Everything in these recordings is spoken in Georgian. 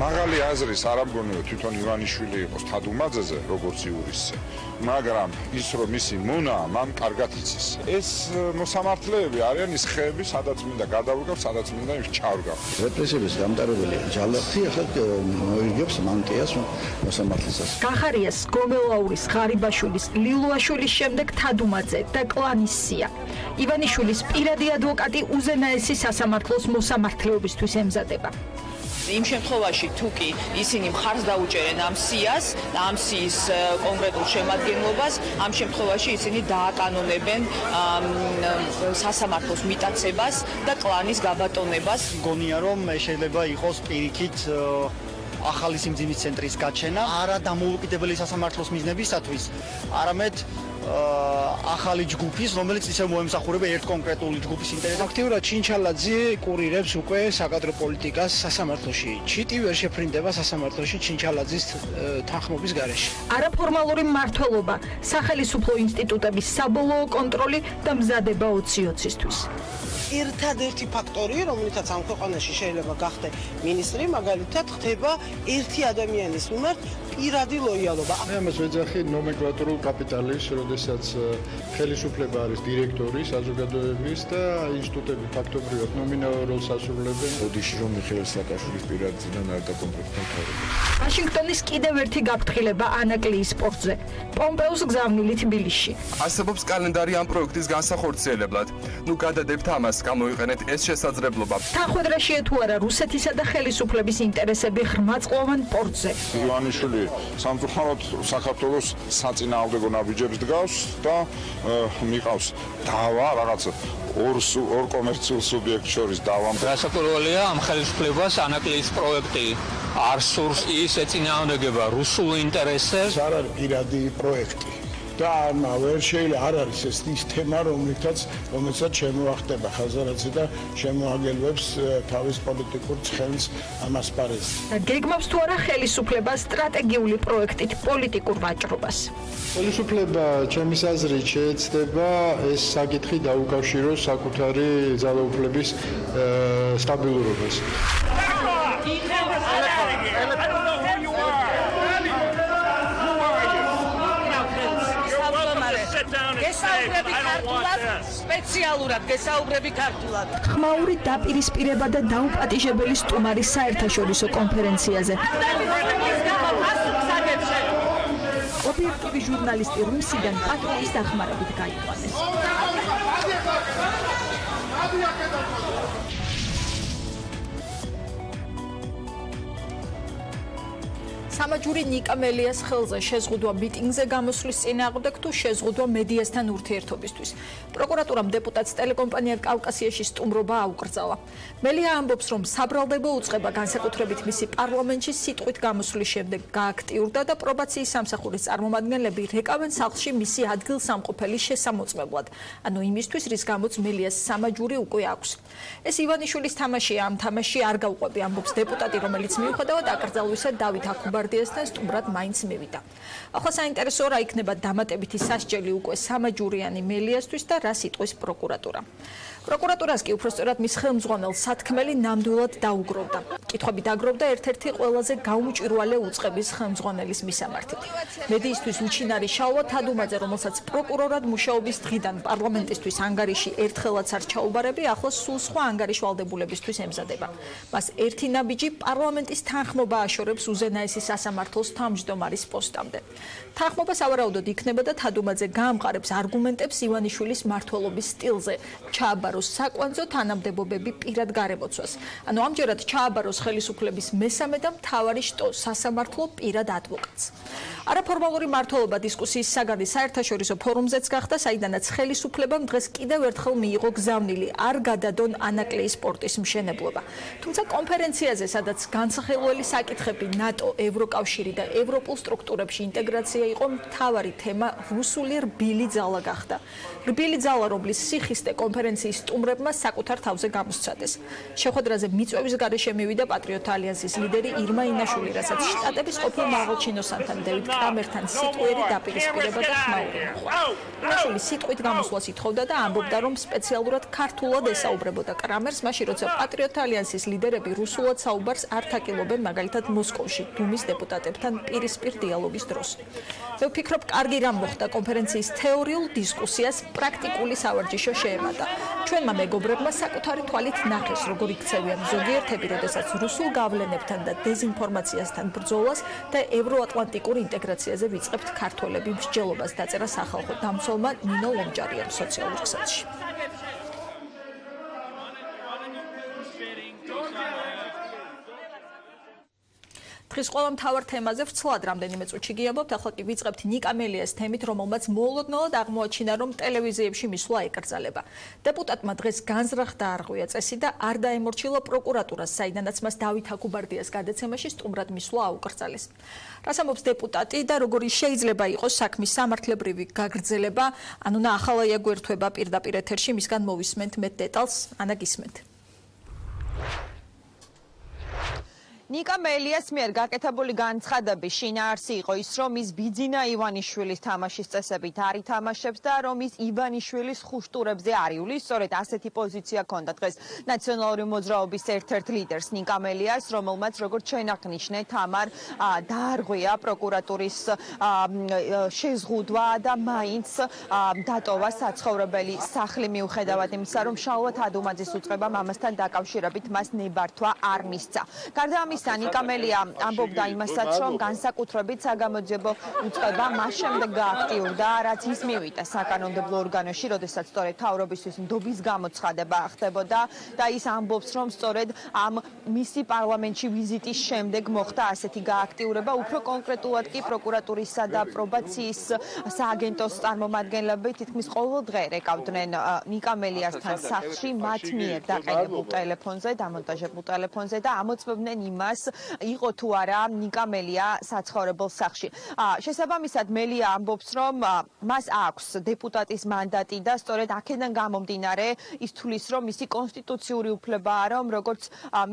მაღალი აზრის არ ამგონია თვითონ ივანიშვილი იყოს თადუმაძეზე როგორც იურისტზე, მაგრამ ის რომ მისი მონა მან კარგად იცის. ეს მოსამართლეები არიან ის ხეები, სადაც მინდა გადავდგავ, სადაც მინდა ის ჩავდგავ. რეპრესიების გამტარებელი ჯალათი ახლა მოიგებს მანტიას მოსამართლისას. გახარიას, გომელაურის, ღარიბაშვილის, ლილუაშვილის შემდეგ თადუმაძე და კლანის სია. ივანიშვილის პირადი ადვოკატი უზენაესი სასამართლოს მოსამართლეობისთვის ემზადება. იმ შემთხვევაში თუ კი ისინი მხარს დაუჭერენ ამ სიას და ამ სიის კონკრეტულ შემადგენლობას, ამ შემთხვევაში ისინი დააკანონებენ სასამართლოს მიტაცებას და კლანის გაბატონებას. გონია რომ შეიძლება იყოს პირიქით ახალი სიმძიმის ცენტრის გაჩენა არა დამოუკიდებელი სასამართლოს მიზნებისათვის, არამედ ახალი ჯგუფის, რომელიც ისევ მოემსახურება ერთ კონკრეტული ჯგუფის ინტერესებს. აქტიურად ჩინჩალაძე კურირებს უკვე საკადრო პოლიტიკას სასამართლოში. ჩიტი ვერ შეფრინდება სასამართლოში ჩინჩალაძის თანხმობის გარეშე. არაფორმალური მმართველობა, სახელმწიფო ინსტიტუტების საბოლოო კონტროლი და მზადება 2020-ისთვის. ერთადერთი ფაქტორი, რომელიცაც ამ ქვეყანაში შეიძლება გახდე მინისტრი, მაგალითად ხდება ერთი ადამიანის მიმართ პირადი ლოიალობა. მე ამას ვეძახი ნომენკლატურულ კაპიტალის, როდესაც ხელისუფლება არის დირექტორი საზოგადოების და ინსტიტუტები ფაქტობრივად ნომინალურ როლს ასრულებენ. ოდიში რომ მიხეილ სააკაშვილის პირადიდან არ დაკონტროლდება თავი. ვაშინგტონის კიდევ ერთი გაფრთხილება ანაკლიის სპორტზე. პომპეოს გზავნილი თბილისში. არსებობს კალენდარი ამ პროექტის განსახორციელებლად. ნუ გადადებთ ამას, გამოიყენეთ ეს შესაძლებლობა. თანხმედრაშია თუ არა რუსეთისა და ხელისუფლების ინტერესები ღრმაწყლოვან პორტზე. ივანიშვილი სამწუხაროდ საქართველოს საწინააღმდეგო ნაბიჯებს დგავს და მიყავს დავა რაღაც ორ კომერციულ სუბიექტ შორის დავა. გასაკვირველია ამ ხელისუფლებას ანაკლიის პროექტი არ სურს ის ეწინააღმდეგება რუსულ ინტერესებს. არ არის პირადი პროექტი. და ვერ შეიძლება არ არის ეს ის თემა, რომელსაც შემოახტება ხაზარაძე და შემოაგელვებს თავის პოლიტიკურ ცხენს ამასპარეზზე. და გეგმავს თუ არა ხელისუფლება სტრატეგიული პროექტით პოლიტიკურ ვაჭრობას. ხელისუფლება ჩემის აზრით შეეცდება ეს საკითხი დაუკავშიროს საკუთარი ძალაუფლების სტაბილურობას. სპეციალურად გესაუბრები ქართულად. ხმაური დაპირისპირება და დაუპატიჟებელი სტუმარი საერთაშორისო კონფერენციაზე. ობიექტივი ჟურნალისტი რუსიდან პატრონის დახმარებით გაიყვანეს. სამაჯური ნიკამელიას ხელზე შეზღუდვა მიტინგზე გამოსვლის წინააღმდეგ თუ შეზღუდვა მედიასთან ურთიერთობისთვის. პროკურატურამ დეპუტატს ტელეკომპანია კავკასიაში სტუმრობა აუკრძალა. მელია ამბობს, რომ საბრალდებო უწყება განსაკუთრებით მისი პარლამენტში სიტყვით გამოსვლის შემდეგ გააქტიურდა და პრობაციის სამსახურის წარმომადგენლები რეკავენ სახლში მისი ადგილსამყოფელი შესამოწმებლად. ანუ იმისთვის, რის გამოც მელიას სამაჯური უკვე აქვს. ეს ივანიშვილის თამაშია, ამ თამაში არ გავყვები, ამბობს დეპუტატი, რომელიც მიუხედავად აკრძალვისა დავით აკუბარდიასთან სტუმრად მაინც მივიდა. ახლა საინტერესოა რა იქნება დამატებითი სასჯელი უკვე სამაჯურიანი მელიასთვის და რა სიტყვის პროკურატურა. პროკურატურას კი უпроსტოდ მის ხელმძღვანელ სათქმელი ნამდვილად დაუგროვდა. კითხვები დაგროვდა ერთ-ერთი ყველაზე გაუმჭვირვალე უწყების ხელმძღვანელის მისამართით. მედიისთვის უჩინარი შალვა თადუმაძე, რომელსაც პროკურორად მუშაობის დღიდან პარლამენტისთვის ანგარიში ერთხელაც არ ჩაუბარები, ახლა სულ სხვა ანგარიშ ვალდებულებისთვის ემზადება. მას ერთი ნაბიჯი პარლამენტის თანხმობა აშორებს უზენაესი სასამართლოს თავმჯდომარის პოსტამდე. თანხმობა სავარაუდოდ იქნება და თადუმაძე გაამყარებს არგუმენტებს ივანიშვილის მმართველობის სტილზე. ჩააბაროს საკვანძო თანამდებობები პირად გარემოცვას. ანუ ამჯერად ჩააბაროს ხელისუფლების მესამე და მთავარი შტო სასამართლო პირად ადვოკატს. არაფორმალური მმართველობა დისკუსიის საგანი საერთაშორისო ფორუმზეც გახდა, საიდანაც ხელისუფლებამ დღეს კიდევ ერთხელ მიიღო გზავნილი არ გადადონ ანაკლიის სპორტის მშენებლობა. თუმცა კონფერენციაზე, სადაც განსახილველი საკითხები ნატო, ევროკავშირი და ევროპულ სტრუქტურებში ინტეგრაცია იყო მთავარი თემა, რუსული რბილი ძალა გახდა. რბილი ძალა, რომლის სიხისტე კონფერენციის სტუმრებმა საკუთარ თავზე გამოსცადეს. შეხვედრაზე მიწვევის გარეშე მივიდა პატრიოტ ალიანსის ლიდერი ირმა ინაშვილი, რასაც შტატების ყოფილ მაღალჩინოსანთან დევიდ კრამერთან სიტყვიერი დაპირისპირება და ხმაური მოჰყვა. ინაშვილი სიტყვით გამოსვლას ითხოვდა და ამბობდა, რომ სპეციალურად ქართულად ესაუბრებოდა კრამერს, მაშინ როცა პატრიოტ ალიანსის ლიდერები რუსულად საუბარს არ თაკილობენ, მაგალითად მოსკოვში დუმის დეპუტატებთან პირისპირ დიალოგის დროს. მე ვფიქრობ, კარგი რამ მოხდა კონფერენციის თეორიულ დისკუსიას პრაქტიკული სავარჯიშო შეემატა. ჩვენმა მეგობრებმა საკუთარი თვალით ნახეს, როგორ იქცევიან ზოგიერთები, როდესაც რუსულ გავლენებთან და დეზინფორმაციასთან ბრძოლას და ევროატლანტიკურ ინტეგრაციაზე ვიწყებთ ქართველები მსჯელობას, დაწერა სახალხო დამცველმა ნინო ლომჯარიამ სოციალურ ქსელში. დღის ყველა მთავარ თემაზე ვცლად რამდენიმე წუთში გიამბობთ, ახლა კი ვიწყებთ ნიკა მელიას თემით, რომელმაც მოულოდნელად აღმოაჩინა, რომ ტელევიზიებში მისვლა ეკრძალება. დეპუტატმა დღეს განზრახ დაარღვია წესი და არ დაემორჩილა პროკურატურას, საიდანაც მას დავით აკუბარდიას გადაცემაში სტუმრად მისვლა აუკრძალეს. რას ამბობს დეპუტატი და როგორი შეიძლება იყოს საქმის სამართლებრივი გაგრძელება, ანუ ახალია გვერდება პირდაპირ ეთერში, მისგან მოვისმენთ მეტ დეტალს, ანა გისმენთ. ნიკა მელიას მიერ გაკეთებული განცხადების შინაარსი იყო ის, რომ ის ბიძინა ივანიშვილის თამაშის წესებით არ ითამაშებს და რომ ის ივანიშვილის ხუშტურებზე არ იulis. სწორედ ასეთი პოზიცია ჰქონდა დღეს ნაციონალური მოძრაობის ერთ-ერთ ლიდერს ნიკა მელიას, რომელმაც როგორც ჩვენ აღნიშნეთ, თამარ დაარღვია პროკურატურის შეზღუდვა და მაინც დატოვა საცხოვრებელი სახლი მიუხედავად იმისა, რომ შალვა თადუმაძის უწყებამ ამასთან დაკავშირებით მას ნებართვა არ მისცა. გარდა ამისა, ნიკა მელია ამბობდა იმასაც, რომ განსაკუთრებით საგამოძიებო უწყება მას შემდეგ გააქტიურდა, რაც ის მივიდა საკანონმდებლო ორგანოში, როდესაც სწორედ თავრობისთვის ნდობის გამოცხადება ხდებოდა და ის ამბობს, რომ სწორედ ამ მისი პარლამენტში ვიზიტის შემდეგ მოხდა ასეთი გააქტიურება, უფრო კონკრეტულად კი პროკურატურისა და პრობაციის სააგენტოს წარმომადგენლები თითქმის ყოველ დღე რეკავდნენ ნიკა მელიასთან სახლში მათ მიერ დაყენებულ ტელეფონზე, დამონტაჟებულ ტელეფონზე და ამოწმებდნენ იმას, იყო თუ არა ნიკა მელია საცხოვრებელ სახლში. შესაბამისად მელია ამბობს, რომ მას აქვს დეპუტატის მანდატი და სწორედ აქედან გამომდინარე ის თulis, რომ მისი კონსტიტუციური უფლებაა, რომ როგორც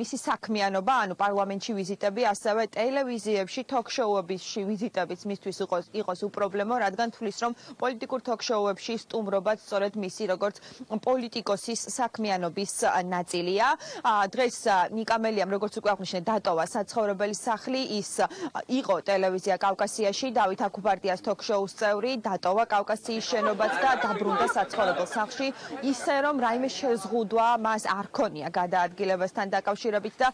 მისი საქმიანობა, ანუ პარლამენტში ვიზიტები, ასევე ტელევიზიებში, ток-შოუებში ვიზიტებიც მისთვის იყოს უპრობლემო, რადგან თulis, რომ პოლიტიკურ ток-შოუებში სტუმრობაც სწორედ მისი როგორც პოლიტიკოსის საქმიანობის ნაწილია. დღეს ნიკა მელიამ როგორც უკვე აღნიშნეთ, დატოვა საცხოვრებელი სახლი, ის იყო ტელევიზია კავკასიაში, დავით აკუბარდიას ток-შოუს წევრი, დატოვა კავკასიის შენობაც და დაბრუნდა საცხოვრებელ სახლში, ისე რომ რაიმე შეზღუდვა მას არ ქონია გადაადგილებასთან დაკავშირებით და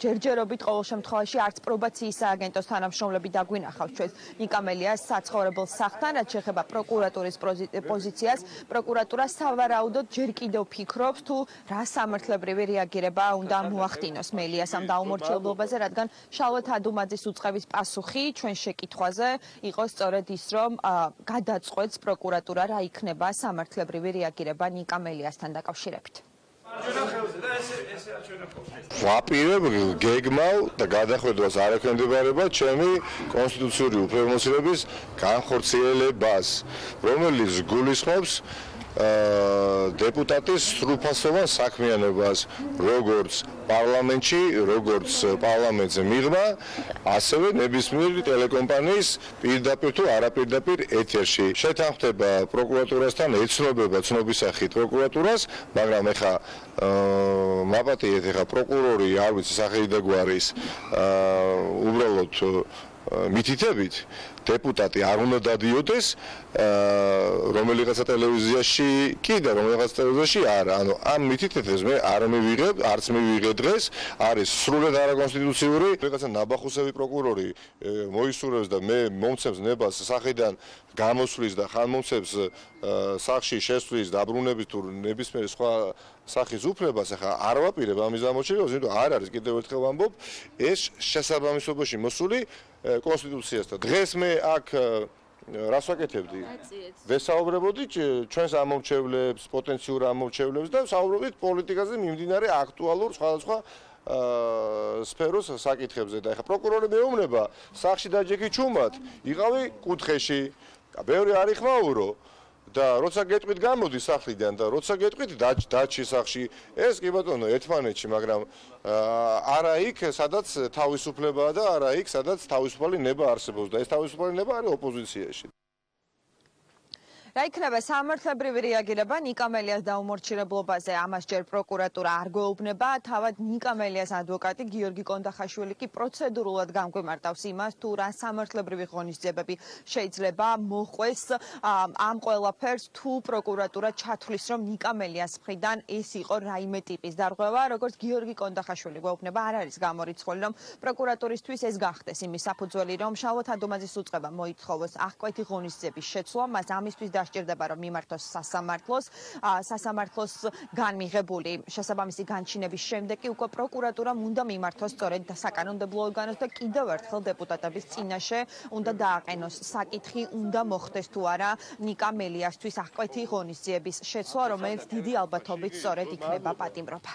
ჯერჯერობით ყოველ შემთხვევაში არც პრობაციის სააგენტოს თანამშრომლები დაგვინახავს ჩვენს ნიკა მელიას საცხოვრებელ სახლთან, რაც შეეხება პროკურატურის პოზიციას. პროკურატურა სავარაუდოდ ჯერ კიდევ ფიქრობს, თუ რა სამართლებრივი რეაგირება უნდა მოახდინოს მელიას ამ დაუმორჩილებლობაზე, რადგან შალვა თადუმაძის უწყების პასუხი ჩვენ შეკითხვაზე იყო სწორედ ის, რომ გადაწყვეტს პროკურატურა რა იქნება სამართლებრივი რეაგირება ნიკა მელიასთან დაკავშირებით. ვაპირებ გეგმავ და გადახვედრას არ ექვემდებარება ჩემი კონსტიტუციური უფლებამოსილების განხორციელებას, რომელიც გულისხმობს დეპუტატის სრულფასოვან საქმიანობას, როგორც პარლამენტში, როგორც პარლამენტზე მიღმა, ასევე ნებისმიერი ტელეკომპანიის პირდაპირ თუ არაპირდაპირ ეთერში. შეთანხმდება პროკურატურასთან, ეცნობება ცნობისახით პროკურატურას, მაგრამ ეხა მაპატიეთ, ეხა პროკურორი არ ვიცი სახელი და გვარის უბრალოდ მითითებით დეპუტატი არ უნდა დადიოდეს რომელიღაცა ტელევიზიაში კი და რომელიღაცა ტელევიზიაში არა. ანუ ამ მითითებას მე არ მივიღებ, არც მივიღე დღეს, არის სრულად არაკონსტიტუციური. რაღაცა ნაბახუსები პროკურორი მოისურვებს და მე მომცემს ნებას სახიდან გამოსვლის და ხან მომცემს სახლში შესვლის, დაბრუნების თუ ნებისმიერი სხვა სახის უფლებას, ახლა არ ვაპირებ ამის დამორჩილებას, იმიტომ არ არის კიდევ ერთხელ ვამბობ, ეს შესაბამისობაში მოსული კონსტიტუციასთან. დღეს მე აქ რას ვაკეთებდი? ვესაუბრებოდი ჩვენს ამომრჩევლებს, პოტენციურ ამომრჩევლებს და საუბრობდით პოლიტიკაზე მიმდინარე აქტუალურ სხვადასხვა სფეროს საკითხებზე და ახლა პროკურორი მეუბნება სახში დაჯექი ჩუმად, იყავი კუთხეში. ბევრი არ იხმაურო და როცა გეტყვით გამოდის სახლიდან და როცა გეტყვით დაჩი სახლში ეს კი ბატონო ერთმანეთში მაგრამ არა იქ სადაც თავისუფლებაა და არა იქ სადაც თავისუფალი ნება არსებობს და ეს თავისუფალი ნება არის ოპოზიციაში რა იქნება სამართლებრივი რეაგირება ნიკამელიას დაუმორჩილებლობაზე ამას ჯერ პროკურატურა არ გვეუბნება თავად ნიკამელიას ადვოკატი გიორგი კონდახაშვილი კი პროცედურულად განგვიმარტავს იმას თუ რა სამართლებრივი ღონისძიებები შეიძლება მოყვეს ამ ყველაფერს თუ პროკურატურა ჩათვლის რომ ნიკამელიას მხრიდან ეს იყო რაიმე ტიპის დარღვევა როგორც გიორგი კონდახაშვილი გვეუბნება არ არის გამორიცხული რომ პროკურატურისთვის ეს გახდეს იმის საფუძველი რომ შალვა თადუმაძის უწყება მოითხოვოს აღკვეთი ღონისძიების შეცვლა მას ამისთვის სჭირდება რომ მიმართოს სასამართლოს განმიღებული შესაბამისი განჩინების შემდეგ კი უკვე პროკურატურამ უნდა მიმართოს სწორედ საკანონმდებლო ორგანოს და კიდევ ერთხელ დეპუტატების წინაშე უნდა დააყენოს საკითხი უნდა მოხდეს თუ არა ნიკამელიასთვის აღკვეთი ღონისძიების შეცვლა რომელიც დიდი ალბათობით სწორედ იქნება პატიმრობა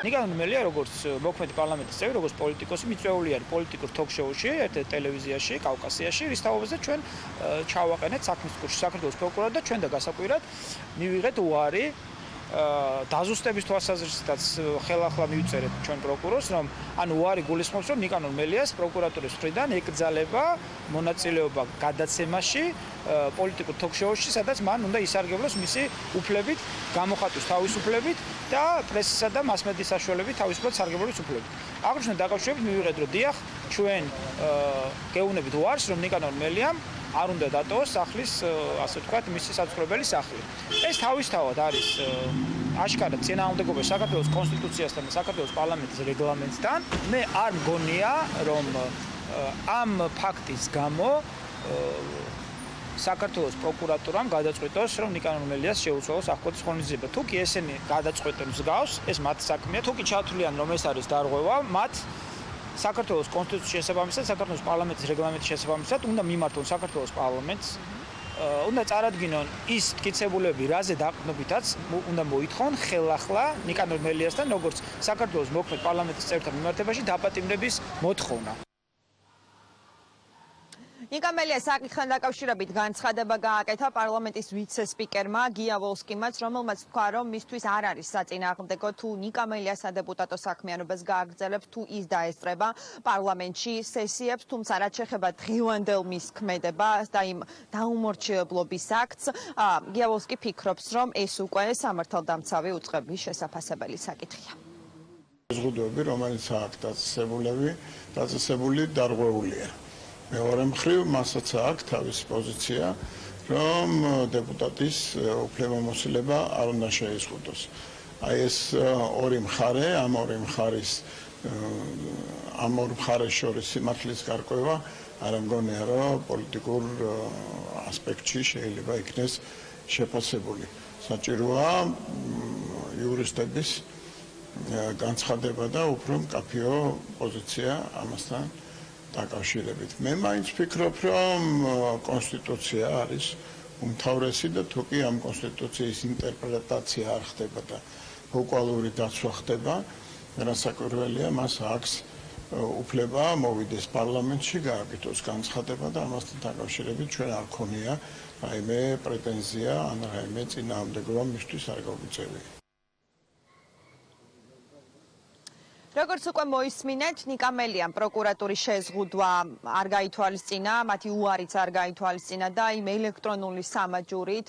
ნიკამელია როგორც მოქმედი პარლამენტის წევრი, როგორც პოლიტიკოსი მიწვეული არის პოლიტიკურ თოქ-შოუში, ერთ-ერთ ტელევიზიაში, კავკასიაში, რის თაობაზე ჩვენ ჩავაყენეთ საქმის კურსში საქართველოს პროკურორად და ჩვენ და გასაკვირად მივიღეთ უარი დაზუსტების თვალსაზრისითაც ხელახლა მივწერეთ ჩვენ პროკურორს, რომ ანუ უარი გულისხმობს, რომ ნიკანორ მელიას პროკურატურის მხრიდან ეკრძალება მონაწილეობა გადაცემაში პოლიტიკურ თოქ-შოუში, სადაც მან უნდა ისარგებლოს მისი უფლებით, გამოხატვის თავისუფლებით და პრესისა და მასმედიის საშუალებით თავისუფლად სარგებლობის უფლებით. აღნიშნულ დაკავშირებით მივიღეთ, რომ დიახ, ჩვენ გეუბნებით უარს, რომ ნიკანორ მელიამ არ უნდა დატოვოს სახლის, ასე ვთქვათ, მისი საცხოვრებელი სახლი. ეს თავისთავად არის აშკარად წინააღმდეგობა საქართველოს კონსტიტუციასთან და საქართველოს პარლამენტის რეგლამენტთან. მე არ მგონია, რომ ამ ფაქტის გამო საქართველოს პროკურატურამ გადაწყვიტოს, რომ ნიკანორ მელიას შეუცვალოს აღკვეთის ღონისძიება. თუ კი ესენი გადაწყვეტენ მსგავს, ეს მათ საქმეა. თუ კი ჩათვლიან, რომ ეს არის დარღვევა, მათ საქართველოს კონსტიტუციის შესაბამისად, საქართველოს პარლამენტის რეგლამენტის შესაბამისად უნდა მიმართონ საქართველოს პარლამენტს, უნდა წარადგინონ ის მტკიცებულებები, რაზე დაყრდნობითაც უნდა მოითხოვონ ხელახლა ნიკანორ მელიასთან, როგორც საქართველოს მოქმედ პარლამენტის წევრთან მიმართებაში დაპატიმრების მოთხოვნა. ნიკამელიას საკითხთან დაკავშირებით განცხადება გააკეთა პარლამენტის ვიცე-სპიკერმა გიავოლსკიმაც, რომელმაც თქვა, რომ მისთვის არ არის საწინააღმდეგო თუ ნიკამელიას სადეპუტატო საქმიანობას გააგრძელებს, თუ ის დაესწრება პარლამენტში სესიებს, თუმცა რაც შეეხება დღევანდელ მის ქმედებას და იმ დაუმორჩილებლობის აქტს, გიავოლსკი ფიქრობს, რომ ეს უკვე სამართალდამცავი უწყების შესაფასებელი საკითხია. ზღუდვები, რომელიც აქ დაწესებული დარღვეულია. მეორე მხრივ მასაც აქვს თავისი პოზიცია, რომ დეპუტატის უფლებამოსილება არ უნდა შეიზღუდოს. აი ეს ორი მხარე, ამ ორი მხარეს შორის სიმართლის გარკვევა არ მგონია, რომ პოლიტიკურ ასპექტში შეიძლება იქნეს შეფასებული. საჭიროა იურისტების განცხადება და უფრო მკაფიო პოზიცია ამასთან დაკავშირებით. მე მაინც ვფიქრობ, რომ კონსტიტუცია არის უმთავრესი და თუ კი ამ კონსტიტუციის ინტერპრეტაცია არ ხდება და ფოლკლორული დაცვა ხდება, რასაკვირველია, მას აქვს უფლება მოვიდეს პარლამენტში, გააკეთოს განცხადება და ამასთან დაკავშირებით ჩვენ არ ქონია რაიმე პრეტენზია ან რაიმე წინააღმდეგობა მისთვის არ გაგვიწევია. როგორც უკვე მოისმინეთ, ნიკამელიამ პროკურატურის შეზღუდვა არ გაითვალისწინა, მათი უარიც არ გაითვალისწინა და იმ ელექტრონული სამაჯურით,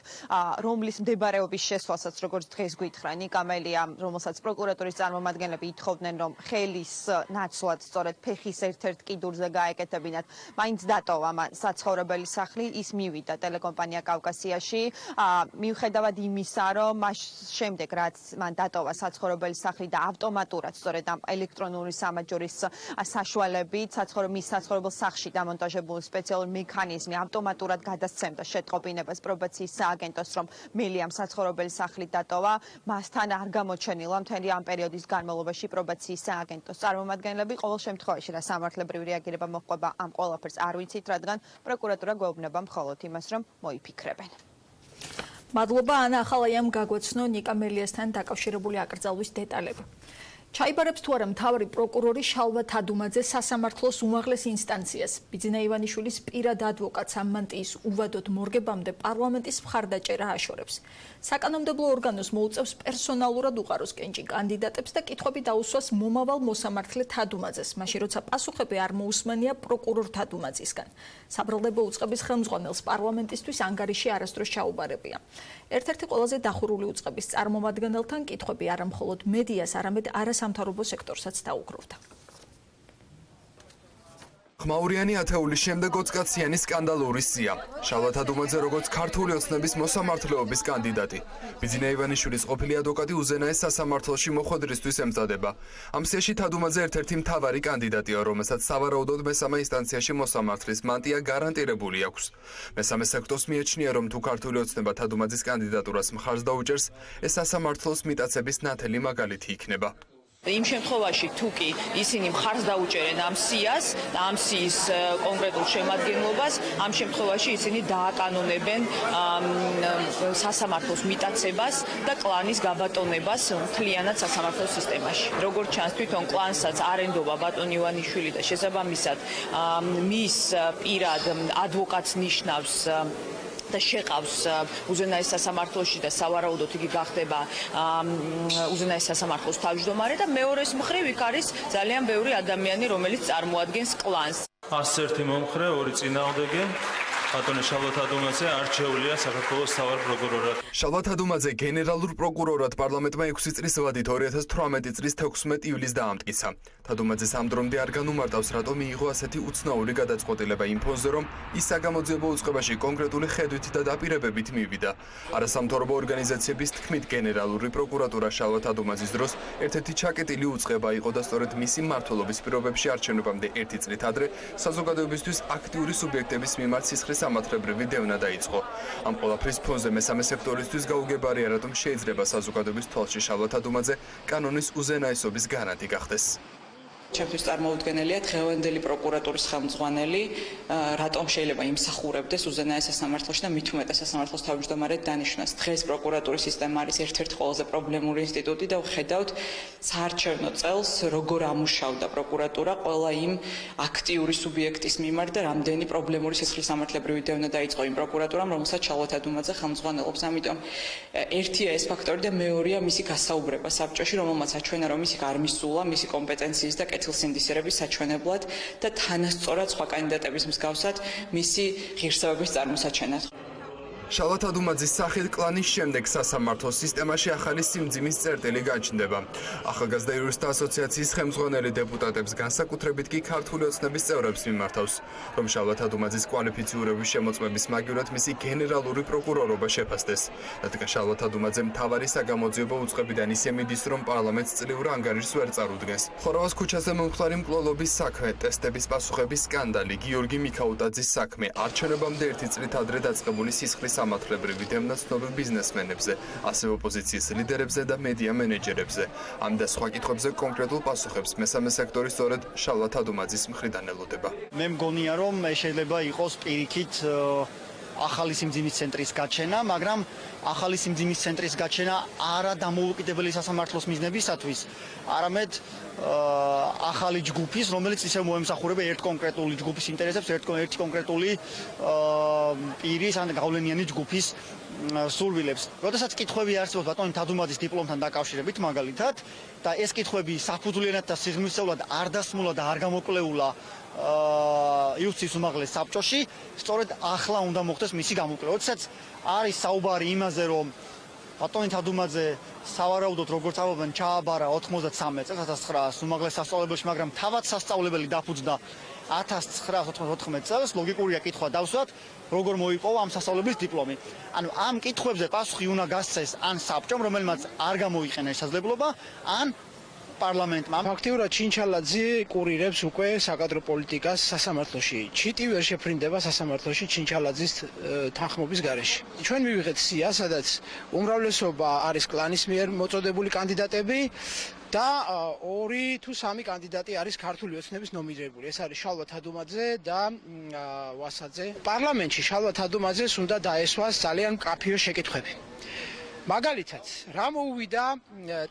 რომლის მდებარეობის შესვლასაც როგორც დღეს გითხრა ნიკამელიამ, რომელსაც პროკურატურის წარმომადგენლები ითხოვდნენ, რომ ხელის ნაცვლად სწორედ ფეხის ერთ-ერთ კიდურზე გაეკეთებინათ, მაინც დატოვა მან საცხოვრებელი სახლი, ის მივიდა ტელეკომპანია კავკასიაში, მიუხედავად იმისა, რომ მას შემდეგ რაც მან დატოვა საცხოვრებელი სახლი და ავტომატურად სწორედ ამ ელექტრონული სამაჯურის საშუალებით მის საცხოვრებელ სახლში დამონტაჟებული სპეციალური მექანიზმი ავტომატურად გადასცემდა შეტყობინებას პრობაციის სააგენტოს, რომ მელიამ საცხოვრებელი სახლი დატოვა, მასთან არ გამოჩენილა მთელი ამ პერიოდის განმავლობაში პრობაციის სააგენტოს წარმომადგენლები. ყოველ შემთხვევაში რა სამართლებრივი რეაგირება მოჰყვება ამ ყველაფერს არ ვიცით, რადგან პროკურატურა გვეუბნება მხოლოდ იმას, რომ მოიფიქრებენ. მადლობა ანა ახალაიამ გაგვაცნო ნიკამელიასთან დაკავშირებული აკრძალვის დეტალები. ჩაიბარებს თუ არა მთავარი პროკურორი შალვა თადუმაძე სასამართლოს უმაღლეს ინსტანციას. ბიძინა ივანიშვილის პირად ადვოკატს ამ მანტიის უვადოდ მორგებამდე პარლამენტის მხარდაჭერა აშორებს. საკანონმდებლო ორგანოს მოუწევს პერსონალურად უყაროს კენჭი კანდიდატებს და კითხვები დაუსვას მომავალ მოსამართლე თადუმაძეს, მაშინ როცა პასუხები არ მოусმენია პროკურორ თადუმაძისგან. საბრალდებო უწყების ხელმძღვანელს პარლამენტისთვის ანგარიში არასდროს ჩაუბარებია. ერთ-ერთი ყველაზე დახურული უწყების წარმომადგენელთან კითხვები არა მხოლოდ მედიას, არამედ არასამთავრობო სექტორსაც დაუკრავდა. ხმაურიანი ათეულის შემდეგ ოცკაციანი სკანდალური სია. შალვა თადუმაძე როგორც ქართული ოცნების მოსამართლეობის კანდიდატი. ბიძინა ივანიშვილის ყოფილი ადვოკატი უზენაეს სასამართლოში მოხვედრისთვის ემზადება. ამ სიაში თადუმაძე ერთ-ერთი მთავარი კანდიდატია, რომელსაც სავარაუდოდ მესამე ინსტანციაში მოსამართლის მანტია გარანტირებული აქვს. მესამე სექტორს მიაჩნია, რომ თუ ქართული ოცნება თადუმაძის კანდიდატურას მხარს დაუჭერს, ეს სასამართლოს მიტაცების ნათელი მაგალითი იქნება. იმ შემთხვევაში თუ კი ისინი მხარს დაუჭერენ ამ სიას და ამ სიის კონკრეტულ შემადგენლობას, ამ შემთხვევაში ისინი დააკანონებენ სასამართლოს მიტაცებას და კლანის გაბატონებას მთლიანად სასამართლოს სისტემაში. როგორც ჩანს, თვითონ კლანსაც არ ენდობა ბატონ ივანიშვილი და შესაბამისად მის პირად ადვოკატს ნიშნავს და შეყავს უზენაეს სასამართლოში და სავარაუდოდ იგი გახდება უზენაეს სასამართლოს თავმჯდომარე და მეორეს მხრივ იქ არის ძალიან ბევრი ადამიანი, რომელიც წარმოადგენს კლანს. 101 მომხრე, 2 წინააღმდეგი. ბატონი შალვა თადუმაძე არჩეულია საქართველოს მთავარ პროკურორად. შალვა თადუმაძე გენერალურ პროკურორად პარლამენტმა 6 წლის ვადით 2018 წლის 16 ივლისს დაამტკიცა. თადუმაძეს ამ დრომდე არ განუმარტავს, რატომ მიიღო ასეთი უცნაური გადაწყვეტილება იმ ფონზე, რომ ის საგამოძიებო უწყებაში კონკრეტული ხედვით და დაპირებებით მივიდა. არასამთავრობო ორგანიზაციების თქმით, გენერალური პროკურატურა შალვა თადუმაძის დროს ერთ-ერთი ჩაკეტილი უწყება იყო და სწორედ მისი მმართველობის პირობებში არჩევნებამდე 1 წლით ადრე საზოგადოებისთვის აქტიური სუბიექტების მიმართ სისხლის სამართლებრივი დევნა დაიწყო. ამ ყველაფრის ფონზე მესამე სექტორისთვის გაუგებარია, რატომ შეიძლება საზოგადოების თვალში შალვა თადუმაძე კანონის უზენაესობის გარანტი გახდეს. ჩემთვის წარმოუდგენელია დღევანდელი პროკურატურის ხელმძღვანელი რატომ შეიძლება იმსახურებდეს უზენაეს სასამართლოში და მით უმეტეს სასამართლოს თავმჯდომარედ დანიშნას. დღეს პროკურატურის სისტემა არის ერთ-ერთი ყველაზე პრობლემური ინსტიტუტი და ვხედავთ საარჩევნო წელს როგორ ამუშავდა პროკურატურა ყველა იმ აქტიური სუბიექტის მიმართ და რამდენი პრობლემური სისხლის სამართლებრივი დევნა დაიწყო იმ პროკურატურამ, რომელსაც შალვა თადუმაძე ხელმძღვანელობს. ამიტომ ერთია ეს ფაქტორი და მეორეა მისი გასაუბრება საბჭოში, რომელმაც აჩვენა, რომ ის არ მისულა მისი კომპეტენციის და კეთილსინდისერების საჩვენებლად და თანასწორად სხვა კანდიდატების მსგავსად მისი ღირსებების წარმოსაჩენად. შალვა თადუმაძის სახით კლანის შემდეგ სასამართლოს სისტემაში ახალი სიმძიმის წერტილი გაჩნდება. ახალგაზრდა იურისტთა ასოციაციის ხელმძღვანელი დეპუტატებს განსაკუთრებით კი ქართული ოცნების წევრებს მიმართავს, რომ შალვა თადუმაძის კვალიფიციურების შემოწმების მაგივრად მისი გენერალური პროკურორობა შეფასდეს. რადგან შალვა თადუმაძე მთავარი საგამოძიებო უწყებიდან ისე მიდის, რომ პარლამენტს წლიურ ანგარიშს ვერ წარუდგენს. ხორავას ქუჩაზე მომხდარი მკვლელობის საქმე, ტესტების პასუხების სკანდალი, გიორგი მიქაუტაძის საქმე, არჩევნებამდე 1 წლით ადრე დაწყებული სისხლის სამართლებრივი დევნა ცნობილ ბიზნესმენებზე, ასევე ოპოზიციის ლიდერებზე და მედია მენეჯერებზე. ამ და სხვა კითხვებზე კონკრეტულ პასუხებს მესამე სექტორი სწორედ შალვა თადუმაძის მხრიდან ელოდება. მე მგონია, რომ შეიძლება იყოს პირიქით ახალი სიმძიმის ცენტრის გაჩენა, მაგრამ ახალი სიმძიმის ცენტრის გაჩენა არა დამოუკიდებელი სასამართლოს მიზნებისათვის, არამედ ახალი ჯგუფის, რომელიც ისევ მოემსახურება ერთ კონკრეტული ჯგუფის ინტერესებს, ერთი კონკრეტული პირის ან გავლენიანი ჯგუფის სურვილებს. როდესაც კითხვები არსებობს ბატონი თადუმაძის დიპლომთან დაკავშირებით მაგალითად და ეს კითხვები საფუძვლიანად და სიღრმისეულად არ დასმულა და არ გამოკვლეულა იუსტიციის უმაღლეს საბჭოში, სწორედ ახლა უნდა მოხდეს მისი გამოკვლევა. როდესაც არის საუბარი იმაზე, რომ ბატონი თადუმაძე სავარაუდოდ როგორც ამბობენ ჩააბარა 93 წელს 1900 უმაღლეს სასწავლებელში, მაგრამ თავად სასწავლებელი დაფუძნდა 1994 წელს, ლოგიკურია კითხვა დავსვათ, როგორ მოიპოვა ამ სასწავლებლის დიპლომი. ანუ ამ კითხვებზე პასუხი უნდა გასცეს ან საბჭომ, რომელმაც არ გამოიყენა შესაძლებლობა, ან პარლამენტმა. ფაქტიურად ჩინჩალაძე კურირებს უკვე საკადრო პოლიტიკას სასამართლოში. ჩიტი ვერ შეფრინდება სასამართლოში ჩინჩალაძის თანხმობის გარეშე. ჩვენ მივიღეთ სია, სადაც უმრავლესობა არის კლანის მიერ მოწოდებული კანდიდატები და 2 თუ 3 კანდიდატი არის ქართული ოცნების ნომინირებული. ეს არის შალვა თადუმაძე და ვასაძე. პარლამენტში შალვა თადუმაძეს უნდა დაესვას ძალიან მკაფიო შეკითხვები. მაგალითად, რა მოუვიდა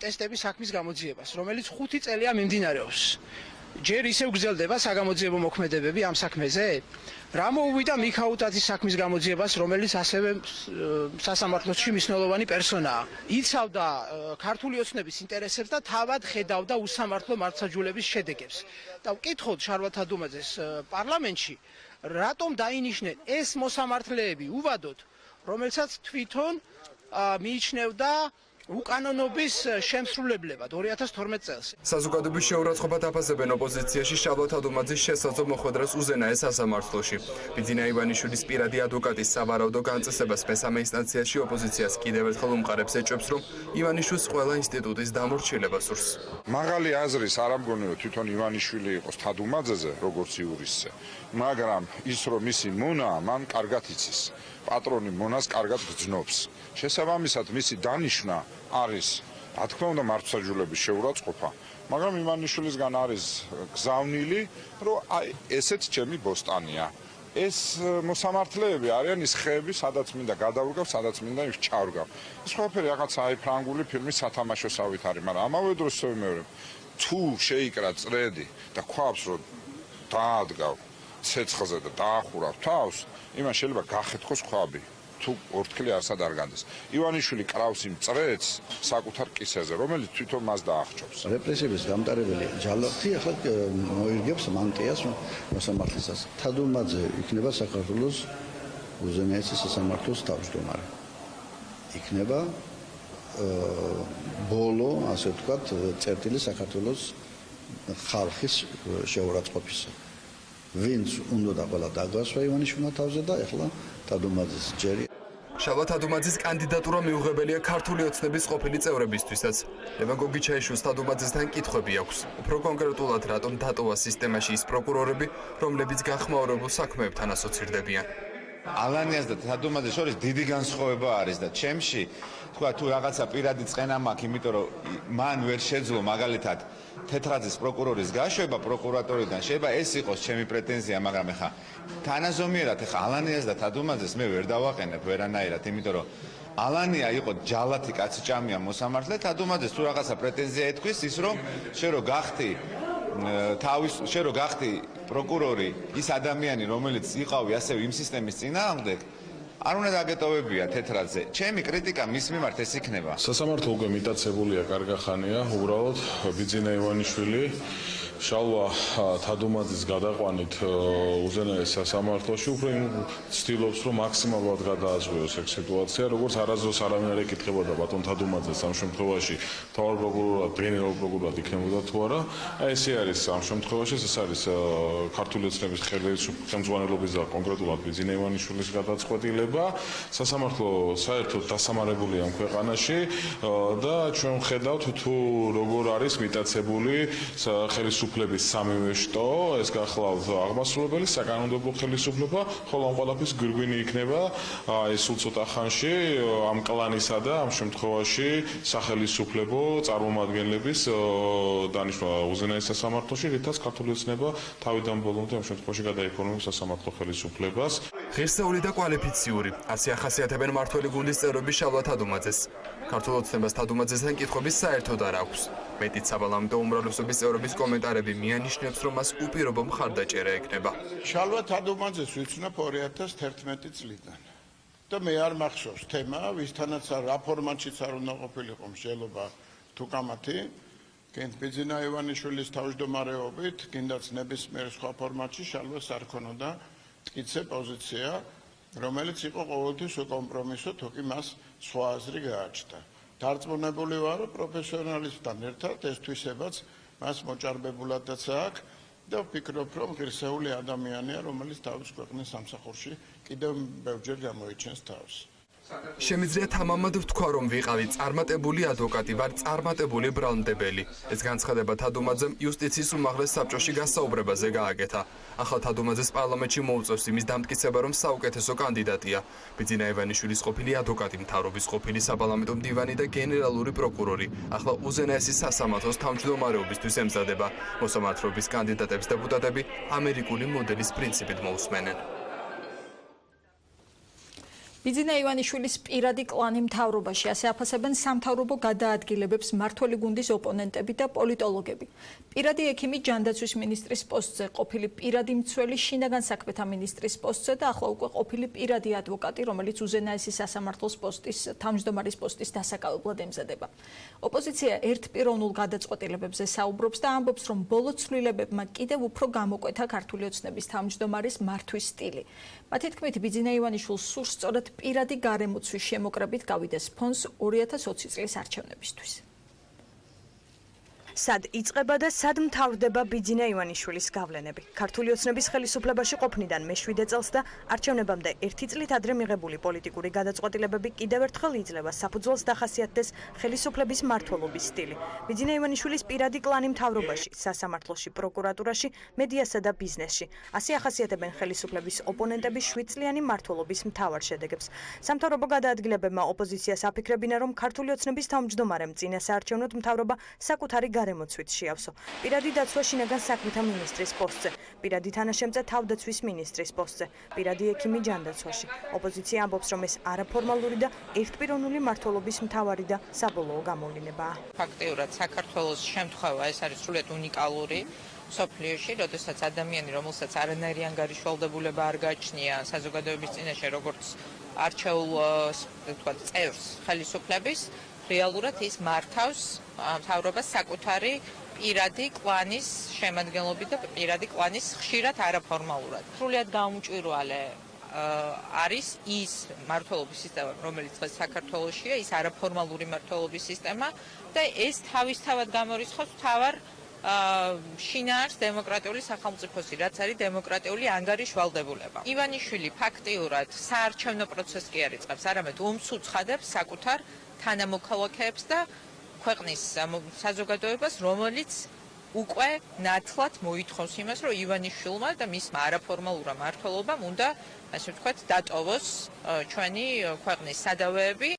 ტესტების საქმის გამოძიებას, რომელიც 5 წელია მიმდინარეობს. ჯერ ისევ გრძელდება საგამოძიებო მოქმედებები ამ საქმეზე? რა მოუვიდა მიქაუტაძის საქმის გამოძიებას, რომელიც ასევე სასამართლოში მნიშვნელოვანი პერსონაა. იცავდა ქართული ოცნების ინტერესებს და თავად ხედავდა უსამართლო მართლმსაჯულების შედეგებს. და ვკითხოთ შარვალ თადუმაძეს პარლამენტში, რატომ დაინიშნენ ეს მოსამართლეები უბადოდ, რომელსაც თვითონ მიიჩნევდა უკანონობის შემსრულებლებად 2012 წელს. საზოგადოების შეურაცხყოფა დაფასებენ ოპოზიციაში შარვალ თადუმაძის შესაძლო მოხვედრას უზენაეს სასამართლოში. ბიძინა ივანიშვილის პირადი ადვოკატის სავარაუდო განწესებას მესამე ინსტანციაში ოპოზიციას კიდევ ერთხელ უმყარებს ეჭვებს, რომ ივანიშვილს ყველა ინსტიტუტის დამორჩილება სურს. მაღალი აზრის არ ამგონია, რომ თვითონ ივანიშვილი იყოს თადუმაძეზე, როგორც იურისტზე, მაგრამ ის რომ მისი მონაა, მან კარგად იცის. პატრონი მონას კარგად გძნობს. შესაბამისად, მისი დანიშვნა არის, რა თქმა უნდა, მართლმსაჯულების შეურაცხყოფა, მაგრამ ივანიშვილისგან არის გზავნილი, რომ აი ესეც ჩემი ბოსტანია. ეს მოსამართლეები არიან ის ხეები, სადაც მინდა გადავდგავ, სადაც მინდა ის ჩავდგავ. ეს ყველაფერი რაღაცა აი ფრანგული ფილმის სათამაშოსავით არის, მაგრამ ამავე დროს ვიმეორებ, თუ შეიკრა წრედი და ქვავს რომ დაადგავ ცეცხლზე და დაახურავ თავს, იმან შეიძლება გახეთქოს ხვაბი. თუ ორთქლი არსად არ განდეს. ივანიშვილი კრავს იმ წრეებს საკუთარ კისერზე, რომელიც თვითონ მას დაახჭობს. რეპრესიების გამტარებელი ჯალათი ახლა მოირგებს მანტიას მოსამართლისას. თადუმაძე იქნება საქართველოს უზენაესი სასამართლოს თავმჯდომარე. იქნება ბოლო, ასე ვთქვათ, წერტილი საქართველოს ხალხის შეურაცხყოფისა. ვინც უნდა ყველა დაგვასვა ივანიშვილმა თავზე და ახლა თადუმაძის ჯერი. შარვალ თადუმაძის კანდიდატურა მიუღებელია ქართული ოცნების ყოფილი წევრებისთვისაც. ლევან გოგიჩაიშვილს თადუმაძესთან კითხვები აქვს. უფრო კონკრეტულად, რატომ დატოვა სისტემაში ის პროკურორები, რომლებიც განხმაურებულ საქმეებთან ასოცირდებიან. ალანიას და თადუმაძეს შორის დიდი განსხვავება არის და ჩემში თქვა თუ რაღაცა პირადი წყენა მაქვს, იმიტომ რომ მან ვერ შეძლო მაგალითად თეთრაძის პროკურორის გაშვება პროკურატორიდან, შეიძლება ეს იყოს ჩემი პრეტენზია, მაგრამ ეხა თანაზომიერად ეხა ალანიას და თადუმაძეს მე ვერ დავაყენებ ვერანაირად, იმიტომ რომ ალანია იყო ჯალათი კაცი ჭამია მოსამართლე, თადუმაძეს თუ რაღაცა პრეტენზია ეთქვის ის რომ შენ რო გახდი პროკურორი, ის ადამიანი რომელიც იყავი ასევე იმ სისტემის წინააღმდეგ არ უნდა დაგეტოვებია თეთრაძე. ჩემი კრიტიკა მის მიმართ ეს იქნება. სასამართლო უკვე მიტაცებულია კარგახანია, უბრალოდ ბიძინა ივანიშვილი შალვა თადუმაძის გადაყვანით უზენაეს სასამართლოში უფრო ცდილობს რომ მაქსიმალურად გადააზღვიოს ეს სიტუაცია, როგორც არასდროს არავინ არ ეკითხებოდა ბატონ თადუმაძეს ამ შემთხვევაში მთავარ პროკურორად, გენერალურ პროკურორად იქნებოდა თუ არა. ესე არის ამ შემთხვევაში, ეს არის ქართული ოცნების ხელმძღვანელობის და კონკრეტულად ბიძინა ივანიშვილის გადაწყვეტილება. სასამართლო საერთოდ დასამარებულია ამ ქვეყანაში და ჩვენ ვხედავთ თუ როგორ არის მიტაცებული ხელისუფლების სამივე შტო, ეს გახლავთ აღმასრულებელი, საკანონმდებლო ხელისუფლება, ხოლო ამ ყველაფრის გვირგვინი იქნება აი სულ ცოტა ხანში ამ კლანისა და ამ შემთხვევაში სახელისუფლებო წარმომადგენლების დანიშვნა უზენაეს სასამართლოში, რითაც ქართული ოცნება თავიდან ბოლომდე ამ შემთხვევაში გადაიქონოს სასამართლო ხელისუფლებას. ღირსეული და კვალიფიციური, ასე ახასიათებენ მმართველი გუნდის წევრები შარვალ თადუმაძეს. ქართულ ოცნებას თადუმაძესთან კითხვების საერთოდ არ აქვს. მეტიც საბალამდო უმრავლესობის წევრების კომენტარები მიანიშნებს, რომ მას უპირობო მხარდაჭერა ექნება. შარვალ თადუმაძეს ვიცნობ 2011 წლიდან. და მე არ მახსოვს თემა, ვისთანაც რა ფორმატშიც არ უნდა ყოფილიყო მსჯელობა თუ კამათი, კენთ ბიძინა ივანიშვილის თავმჯდომარეობით, კიდაც ნებისმიერ სხვა ფორმატში შარვალს არ ქონოდა მტკიცე პოზიცია, რომელიც იყო ყოველთვის უკომპრომისო, თუკი მას სხვა აზრი გააჩნდა. დარწმუნებული ვარ, რომ პროფესიონალისტთან ერთად ეს თვისებაც მას მოჭარბებულადაც აქვს და ვფიქრობ, რომ ღირსეული ადამიანია, რომელიც თავის ქვეყნის სამსახურში კიდევ ბევრჯერ გამოიჩენს თავს. შემიძლია თამამად ვთქვა, რომ ვიყავი წარმატებული ადვოკატი, ვარ წარმატებული ბრალმდებელი. ეს განცხადება თადუმაძემ იუსტიციის უმაღლეს საბჭოში გასაუბრებაზე გააკეთა. ახლა თადუმაძეს პარლამენტში მოუწევს იმის დამტკიცება, რომ საუკეთესო კანდიდატია. ბიძინა ივანიშვილის ყოფილი ადვოკატი, მთავრობის ყოფილი საპარლამენტო მდივანი და გენერალური პროკურორი. ახლა უზენაესი სასამართლოს თავმჯდომარეობისთვის ემზადება. მოსამართლეობის კანდიდატებს დეპუტატები ამერიკული მოდელის პრინციპით მოусმენენ. ბიძინა ივანიშვილის პირადი კლანი მთავრობაში, ასე აფასებენ სამთავრობო გადაადგილებებს მმართველი გუნდის ოპონენტები და პოლიტოლოგები. პირადი ექიმი ჯანდაცვის მინისტრის პოსტზე, ყოფილი პირადი მცველი შინაგან საქმეთა მინისტრის პოსტზე და ახლა უკვე ყოფილი პირადი ადვოკატი, რომელიც უზენაესი სასამართლოს პოსტის, თავმჯდომარის პოსტის დასაკავებლად ემზადება. ოპოზიცია ერთპიროვნულ გადაწყვეტილებებზე საუბრობს და ამბობს, რომ ბოლო ცვლილებებმა კიდევ უფრო გამოკვეთა ქართული ოცნების თავმჯდომარის მართვის სტილი. მათი თქმით, ბიძინა ივანიშვილს სურს სწორედ პირადი გარემოცვის შემოკრებით გავიდეს ფონს 2020 წლის არჩევნებისთვის. სად იწყება და სად მთავრდება ბიძინა ივანიშვილის გავლენები? ქართული ოცნების ხელისუფლებაში ყოფნიდან მე-7 წელს და არჩევნებამდე 1 წლით ადრე მიღებული პოლიტიკური გადაწყვეტილებები კიდევ ერთხელ იძლევა საფუძველს დახასიათდეს ხელისუფლების მმართველობის სტილი. ბიძინა ივანიშვილის პირადი კლანი მთავრობაში, სასამართლოში, პროკურატურაში, მედიასა და ბიზნესში. ასე ახასიათებენ ხელისუფლების ოპონენტები 7 წლიანი მმართველობის მთავარ შედეგებს. სამთავრობო გადაადგილებებმა ოპოზიციას აფიქრებინა, რომ ქართული ოცნების თავმჯდომარემ წინა საარჩევნოდ მთავრობა საკუთარი გარემოცვით შეავსო. პირადი დაცვა შინაგან საქმეთა მინისტრის პოსტზე, პირადი თანაშემწე თავდაცვის მინისტრის პოსტზე, პირადი ექიმი ჯანდაცვაში. ოპოზიცია ამბობს, რომ ეს არაფორმალური და ერთპიროვნული მმართველობის მთავარი და საბოლოო გამოვლინებაა. ფაქტიურად საქართველოს შემთხვევა ეს არის სრულიად უნიკალური სოფლიოში, როდესაც ადამიანი, რომელსაც არანაირი ანგარიშვალდებულება არ გააჩნია საზოგადოების წინაშე, როგორც არჩეულ წევრს ხელისუფლების, რეალურად ის მართავს მთავრობას საკუთარი პირადი კლანის შემადგენლობით და პირადი კლანის ხშირად არაფორმალურად. სრულიად გაუმჭვირვალე არის ის მმართველობის სისტემა, რომელიც დღეს საქართველოშია, ის არაფორმალური მმართველობის სისტემა და ეს თავისთავად გამორიცხავს მთავარ შინაარს დემოკრატიული სახელმწიფოსი, რაც არის დემოკრატიული ანგარიშვალდებულება. ივანიშვილი ფაქტიურად საარჩევნო პროცესს კი არ იწყებს, არამედ ომს უცხადებს საკუთარ თანამოქალაქეებს და ქვეყნის საზოგადოებას, რომელიც უკვე ნათლად მოითხოვს იმას, რომ ივანიშვილმა და მისმა არაფორმალურმა მმართველობამ უნდა, ასე ვთქვათ, დატოვოს ჩვენი ქვეყნის სადავეები.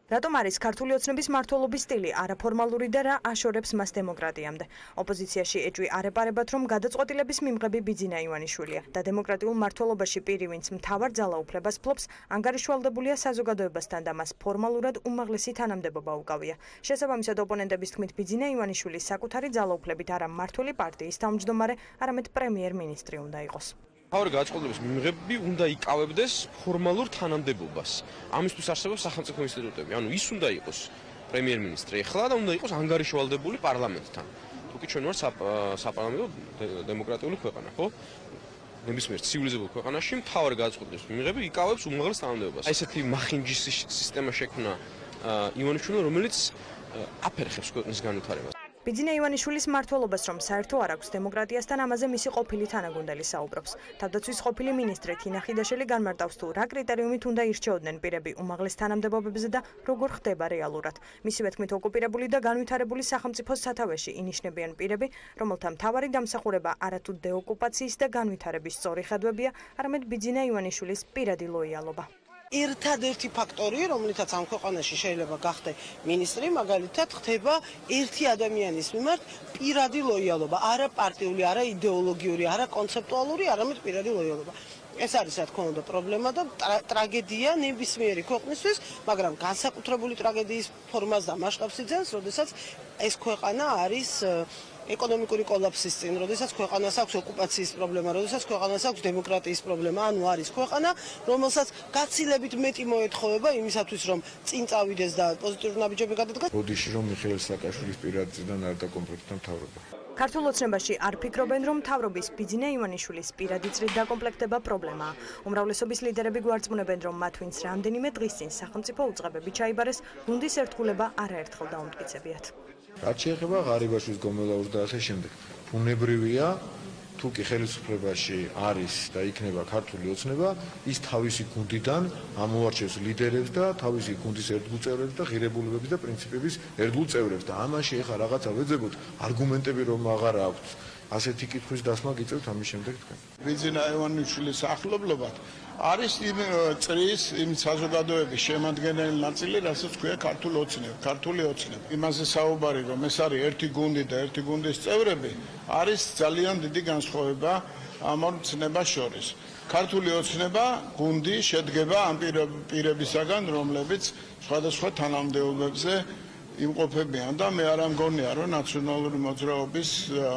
რატომ არის ქართული ოცნების მმართველობის სტილი არაფორმალური და რა აშორებს მას დემოკრატიამდე? ოპოზიციაში ეჭვი არ ეპარებათ, რომ გადაწყვეტილების მიმღები ბიძინა ივანიშვილია და დემოკრატიულ მმართველობაში პირი, ვინც მთავარ ძალაუფლებას ფლობს, ანგარიშვალდებულია საზოგადოებასთან და მას ფორმალურად უმაღლესი თანამდებობა უკავია. შესაბამისად, ოპონენტების თქმით, ბიძინა ივანიშვილი საკუთარი ძალაუფლებით არა მმართველი პარტიის თავმჯდომარე, არამედ პრემიერ-მინისტრი უნდა იყოს. მთავარი გადაწყვეტილების მიღებები უნდა იკავებდეს ფორმალურ თანამდებობას. ამისთვის არსებობს სახელმწიფო ინსტიტუტები. ანუ ის უნდა იყოს პრემიერ-მინისტრი ახლა და უნდა იყოს ანგარიშვალდებული პარლამენტთან. თუკი ჩვენ ვართ საპარლამენტო დემოკრატიული ქვეყანა, ხო? ნებისმიერ ცივილიზებულ ქვეყანაში მთავარი გადაწყვეტილების მიღება იკავებს უმაღლეს თანამდებობას. აი ესეთი მახინჯის სისტემა შექმნა ივანიშვილმა, რომელიც აფერხებს ქვეყნის განვითარებას. ბიძინა ივანიშვილის მმართველობას რომ საერთო არ აქვს დემოკრატიასთან, ამაზე მისი ყოფილი თანაგუნდელი საუბრობს. თავდაცვის ყოფილი მინისტრი თინა ხიდაშელი განმარტავს თუ რა კრიტერიუმით უნდა ირჩეოდნენ პირები უმაღლეს თანამდებობებზე და როგორ ხდება რეალურად. მისივე თქმით, ოკუპირებული და განვითარებული სახელმწიფოს სათავეში ინიშნებიან პირები, რომელთა მთავარი დამსახურება არათუ დეოკუპაციის და განვითარების სწორი ხედვებია, არამედ ბიძინა ივანიშვილის პირადი ლოიალობა. ერთადერთი ფაქტორი, რომლითაც ამ ქვეყანაში შეიძლება გახდე მინისტრი, მაგალითად ხდება ერთი ადამიანის მიმართ პირადი ლოიალობა, არა პარტიული, არა იდეოლოგიური, არა კონცეპტუალური, არამედ პირადი ლოიალობა. ეს არის რა თქმა უნდა პრობლემა და ტრაგედია ნებისმიერი ქვეყნისთვის, მაგრამ განსაკუთრებული ტრაგედიის ფორმას და მასშტაბს იძენს, როდესაც ეს ქვეყანა არის ეკონომიკური კოლაფსის წინ, როდესაც ქვეყანას აქვს ოკუპაციის პრობლემა, როდესაც ქვეყანას აქვს დემოკრატიის პრობლემა, ანუ არის ქვეყანა, რომელსაც გაცილებით მეტი მოეთხოვება იმისათვის, რომ წინ წავიდეს და პოზიტიური ნაბიჯები გადადგას. ბოდიში რომ მიხეილ სააკაშვილის პირადიდან არ დაკომპლექტდა მთავრობა. ქართულ ოცნებაში არ ფიქრობენ, რომ მთავრობის ბიძინა ივანიშვილის პირადი წრით დაკომპლექტება პრობლემაა. უმრავლესობის ლიდერები გვარწმუნებენ, რომ მათ ვინც რამდენიმე დღის წინ სახელმწიფო უწყებები ჩაიბარეს, გუნდის ერთგულება არაერთხელ დაუმტკიცებიათ. რაც შეეხება ღარიბაშვილის გომელაურს და ასე შემდეგ, ბუნებრივია, თუ კი ხელისუფლებაში არის და იქნება ქართული ოცნება, ის თავისი გუნდიდან ამოარჩევს ლიდერებს და თავისი გუნდის ერთგულ წევრებს და ღირებულებების და პრინციპების ერთგულ წევრებს და ამაში ეხა რაღაცა ვეძებოთ, არგუმენტები რომ აღარ აქვს, ასეთი კითხვის დასმა გიწევთ ამის შემდეგ თქვენ. ბიძინა ივანიშვილის ახლობლობად არის იმ წრის იმ საზოგადოების შემადგენელი ნაწილი, რასაც ქვია ქართული ოცნება. იმაზე საუბარი, რომ ეს არის ერთი გუნდი და ერთი გუნდის წევრები, არის ძალიან დიდი განსხვავება ამ ორ ცნებას შორის. ქართული ოცნება გუნდი შედგება ამ პირებისაგან, რომლებიც სხვადასხვა თანამდებობებზე იმყოფებიან და მე არ ამგონია, რომ ნაციონალური მოძრაობის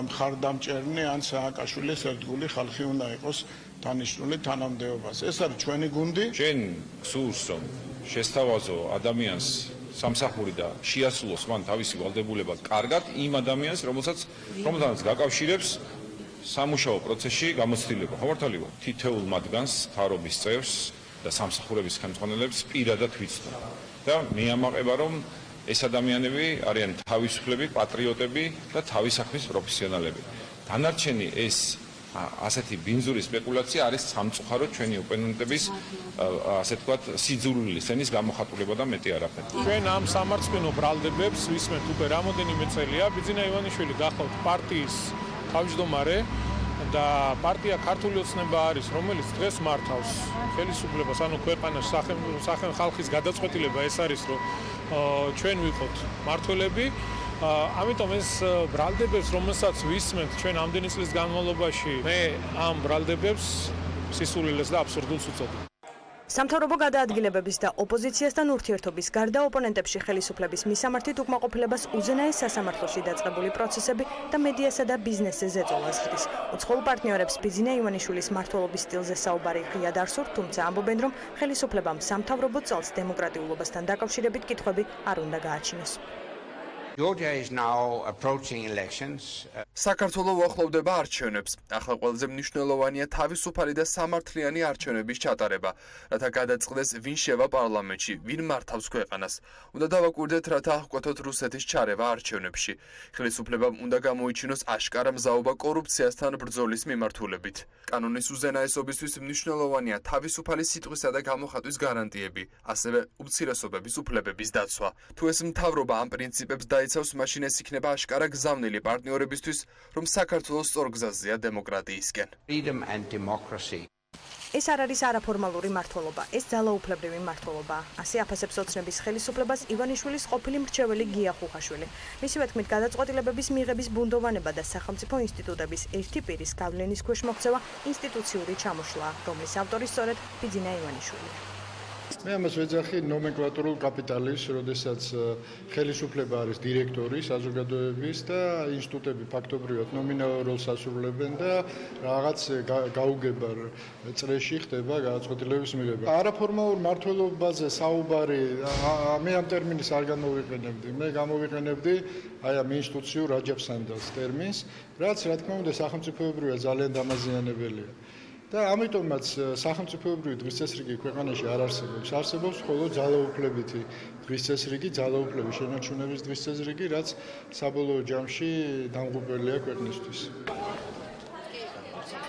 მხარდამჭერნი ან სააკაშვილის ერთგული ხალხი უნდა იყოს დანიშნული თანამდებობაზე. ეს არის ჩვენი გუნდი. შენ გსურს, რომ შესთავაზო ადამიანს სამსახური და შეასრულოს მან თავისი ვალდებულება კარგად იმ ადამიანს, რომელსაც გაკავშირებს სამუშაო პროცესში გამოცდილება. ხო მართალი ვარ? თითოეულ მათგანს, თავრობის წევრს და სამსახურების ხელმძღვანელებს პირადად ვიცნობ. და მე ამაყება, რომ ეს ადამიანები არიან თავისუფლები, პატრიოტები და თავის საქმის პროფესიონალები. დანარჩენი ეს ასეთი ბინძური სპეკულაცია არის სამწუხაროდ ჩვენი ოპონენტების ასე ვთქვათ სიძულვილის ენის გამოხატულება და მეტი არაფერი. ჩვენ ამ სამარცხვინო ბრალდებებს ვისმენთ უკვე რამოდენიმე წელია. ბიძინა ივანიშვილი გახავთ პარტიის თავმჯდომარე და პარტია ქართული ოცნება არის, რომელიც დღეს მართავს ხელისუფლებას, ანუ ქვეყანას ხალხის გადაწყვეტილება ეს არის, რომ ჩვენ ვიყოთ მმართველები. ამიტომ ეს ბრალდებებს, რომელსაც ვისმენთ ჩვენ ამდენი წლის განმავლობაში, მე ამ ბრალდებებს სისულელეს და აბსურდულს უწოდებ. სამთავრობო გადაადგილებების და ოპოზიციასთან ურთიერთობის გარდა ოპონენტებში ხელისუფლების მისამართით უკმაყოფილებას უზენაეს სასამართლოში დაწყებული პროცესები და მედიასა და ბიზნესზე ზეწოლას ხდის. უცხოურ პარტნიორებს ბიძინა ივანიშვილის მმართველობის სტილზე საუბარი ღიად არ სურთ, თუმცა ამბობენ, რომ ხელისუფლებამ სამთავრობო წელს დემოკრატიულობასთან დაკავშირებით კითხვები არ უნდა გააჩინოს. საქართველო უახლოვდება არჩევნებს. ახლა ყველაზე მნიშვნელოვანია თავისუფალი და სამართლიანი არჩევნების ჩატარება, რათა გადაწყდეს ვინ შევა პარლამენტში, ვინ მართავს ქვეყანას. უნდა დავაკვირდეთ, რათა აღკვეთოთ რუსეთის ჩარევა არჩევნებში. ხელისუფლებამ უნდა გამოიჩინოს აშკარა მზაობა კორუფციასთან ბრძოლის მიმართულებით. კანონის უზენაესობისთვის მნიშვნელოვანია თავისუფალი სიტყვისა და გამოხატვის გარანტიები, ასევე უმცირესობების უფლებების დაცვა. თუ ეს მთავრობა ამ პრინციპებს იცავს, მაშინ ეს იქნება აშკარა გზავნილი პარტნიორებისთვის, რომ საქართველოს სწორ გზაზეა დემოკრატიისკენ. ეს არ არის არაფორმალური მმართველობა, ეს ძალაუფლებრივი მმართველობაა. ასე აფასებს ოცნების ხელისუფლებას ივანიშვილის ყოფილი მრჩეველი გია ხუხაშვილი. მისივე თქმით, გადაწყვეტილებების მიღების ბუნდოვანება და სახელმწიფო ინსტიტუტების ერთი პირის გავლენის ქვეშ მოქცევა ინსტიტუციური ჩამოშლაა, რომლის ავტორი სწორედ ბიძინა ივანიშვილია. მე ამას ვეძახი ნომენკლატურულ კაპიტალის, როდესაც ხელისუფლება არის დირექტორი საზოგადოების და ინსტიტუტები ფაქტობრივად ნომინალურ როლს ასრულებენ და რაღაც გაუგებარ წრეში ხდება გადაწყვეტილების მიღება. არაფორმალურ მმართველობაზე საუბარი, მე ამ ტერმინს არ გამოვიყენებდი, მე გამოვიყენებდი აი ამ ინსტიტუციურ აჯაფსანდას ტერმინს, რაც რა თქმა უნდა სახელმწიფოებრივია ძალიან დამაზიანებელია. და ამიტომაც სახელმწიფოებრივი დღის წესრიგი ქვეყანაში არ არსებობს. არსებობს მხოლოდ ძალაუფლებითი დღის წესრიგი, ძალაუფლების შენარჩუნების დღის წესრიგი, რაც საბოლოო ჯამში დამღუპველია ქვეყნისთვის.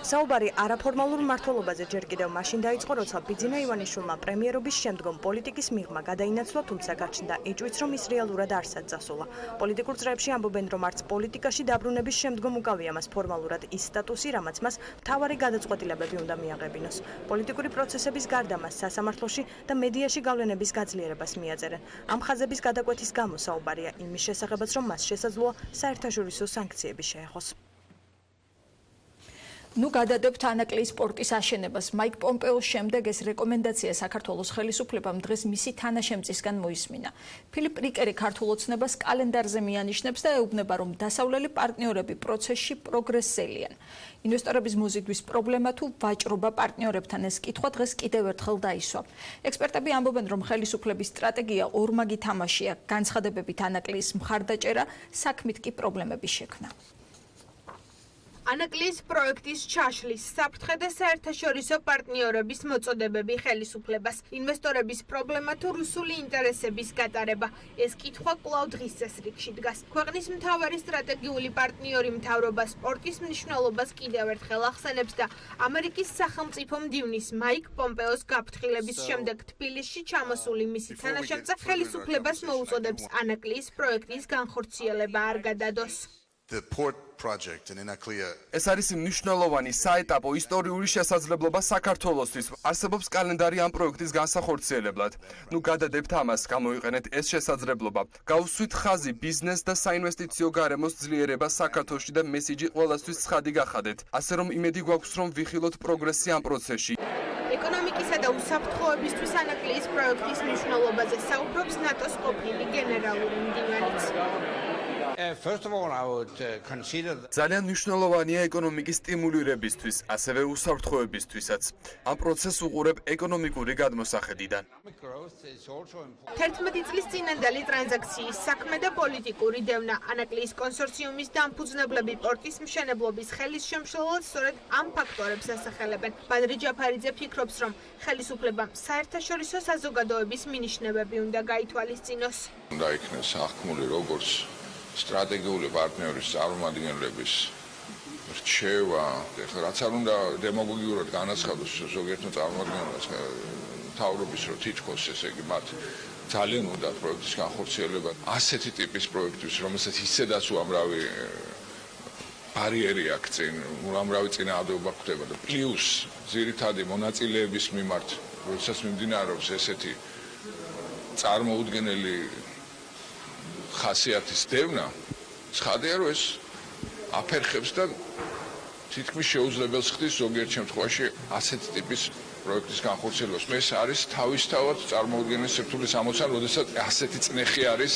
საუბარი არაფორმალურ მმართველობაზე ჯერ კიდევ მაშინ დაიწყო, როცა ბიძინა ივანიშვილმა პრემიერობის შემდგომ პოლიტიკის მიღმა გადაინაცვლა, თუმცა გაჩნდა ეჭვიც, რომ ის რეალურად არსად წასულა. პოლიტიკურ წრეებში ამბობენ, რომ არც პოლიტიკაში დაბრუნების შემდგომ უკავია მას ფორმალურად ის სტატუსი, რამაც მას მთავარი გადაწყვეტილებები უნდა მიაღებინოს. პოლიტიკური პროცესების გარდა მას სასამართლოში და მედიაში გავლენების გაძლიერებას მიაწერენ. ამ ხაზების გადაკვეთის გამო საუბარია იმის შესახებაც, რომ მას შესაძლოა საერთაშორისო სანქციები შეეხოს. ნუ გადადებთ ანაკლიის პორტის აშენებას. მაიკ პომპეოს შემდეგ ეს რეკომენდაცია საქართველოს ხელისუფლებამ დღეს მისი თანაშემწისგან მოისმინა. ფილიპ რიკერი ქართულ ოცნებას კალენდარზე მიანიშნებს და ეუბნება, რომ დასავლელი პარტნიორები პროცესში პროგრესელიან. ინვესტორების მოზიდვის პრობლემა თუ ვაჭრობა პარტნიორებთან, ეს კითხვა დღეს კიდევ ერთხელ დაისვა. ექსპერტები ამბობენ, რომ ხელისუფლების სტრატეგია ორმაგი თამაშია, განცხადებებით ანაკლიის მხარდაჭერა, საქმით კი პრობლემების შექმნა. ანაკლიის პროექტის ჩაშლის, საფრთხე და საერთაშორისო პარტნიორების მოწოდებები ხელისუფლებას, ინვესტორების პრობლემა თუ რუსული ინტერესების გატარება. ეს კითხვა კვლავ დღის წესრიგში დგას. ქვეყნის მთავარი სტრატეგიული პარტნიორი მთავრობა სპორტის მნიშვნელობას კიდევ ერთხელ ახსენებს და ამერიკის სახელმწიფო მდივნის მაიკ პომპეოს გაფრთხილების შემდეგ თბილისში ჩამოსული მისი თანაშემწე ხელისუფლებას მოუწოდებს ანაკლიის პროექტის განხორციელება არ გადადოს. The port project in Inaklia. ეს არის მნიშვნელოვანი საეტაპო ისტორიული შესაძლებლობა საქართველოსთვის. არსებობს კალენდარი ამ პროექტის განსახორციელებლად. გადადებთ ამას, გამოიყენეთ ეს შესაძლებლობა. გავუსვით ხაზი ბიზნეს და საინვესტიციო გარემოს ძლიერება საქართველოში და მესიჯი ყველასთვის ცხადი გახადეთ. ასე რომ იმედი გვაქვს, რომ ვიხილოთ პროგრესი ამ პროცესში. ეკონომიკისა და უსაფრთხოებისთვის ანაკლიის პროექტის მნიშვნელობაზე საუბრობს ნატოს ყოფილი გენერალური მდივანიც. ძალიან მნიშვნელოვანია ეკონომიკის სტიმულირებისთვის, ასევე უსაფრთხოებისთვისაც. ამ პროცესს უყურებ ეკონომიკური გადმოსახედიდან. 11 წლის წინანდელი ტრანზაქციის საქმე და პოლიტიკური დევნა ანაკლიის კონსორციუმის დამფუძნებლები პორტის მშენებლობის ხელის შემშლელად სწორედ ამ ფაქტორებს ასახელებენ. ბადრი ჯაფარიძე ფიქრობს, რომ ხელისუფლებამ საერთაშორისო საზოგადოების მინიშნებები უნდა გაითვალისწინოს. უნდა იქნეს აღქმული როგორც სტრატეგიული პარტნიორის წარმომადგენლების რჩევა, რაც არ უნდა დემაგოგიურად განაცხადოს ზოგიერთმა წარმომადგენლებს თავრობის რო თითქოს ესე იგი მათ ძალიან უნდა პროექტის განხორციელება ასეთი ტიპის პროექტის, რომელსაც ისედაც უამრავი ბარიერი აქვს წინ, უამრავი წინააღმდეგობა ხდება და პლუს ძირითადი მონაწილეების მიმართ, როდესაც მიმდინარეობს ესეთი წარმოუდგენელი ხასიათის დევნა, ცხადია რომ ეს აფერხებს და თითქმის შეუძლებელს ხდის ზოგიერთ შემთხვევაში ასეთი ტიპის პროექტის განხორციელებას. ეს არის თავისთავად წარმოუდგენელი სექტორის ამოცანა, როდესაც ასეთი წნეხი არის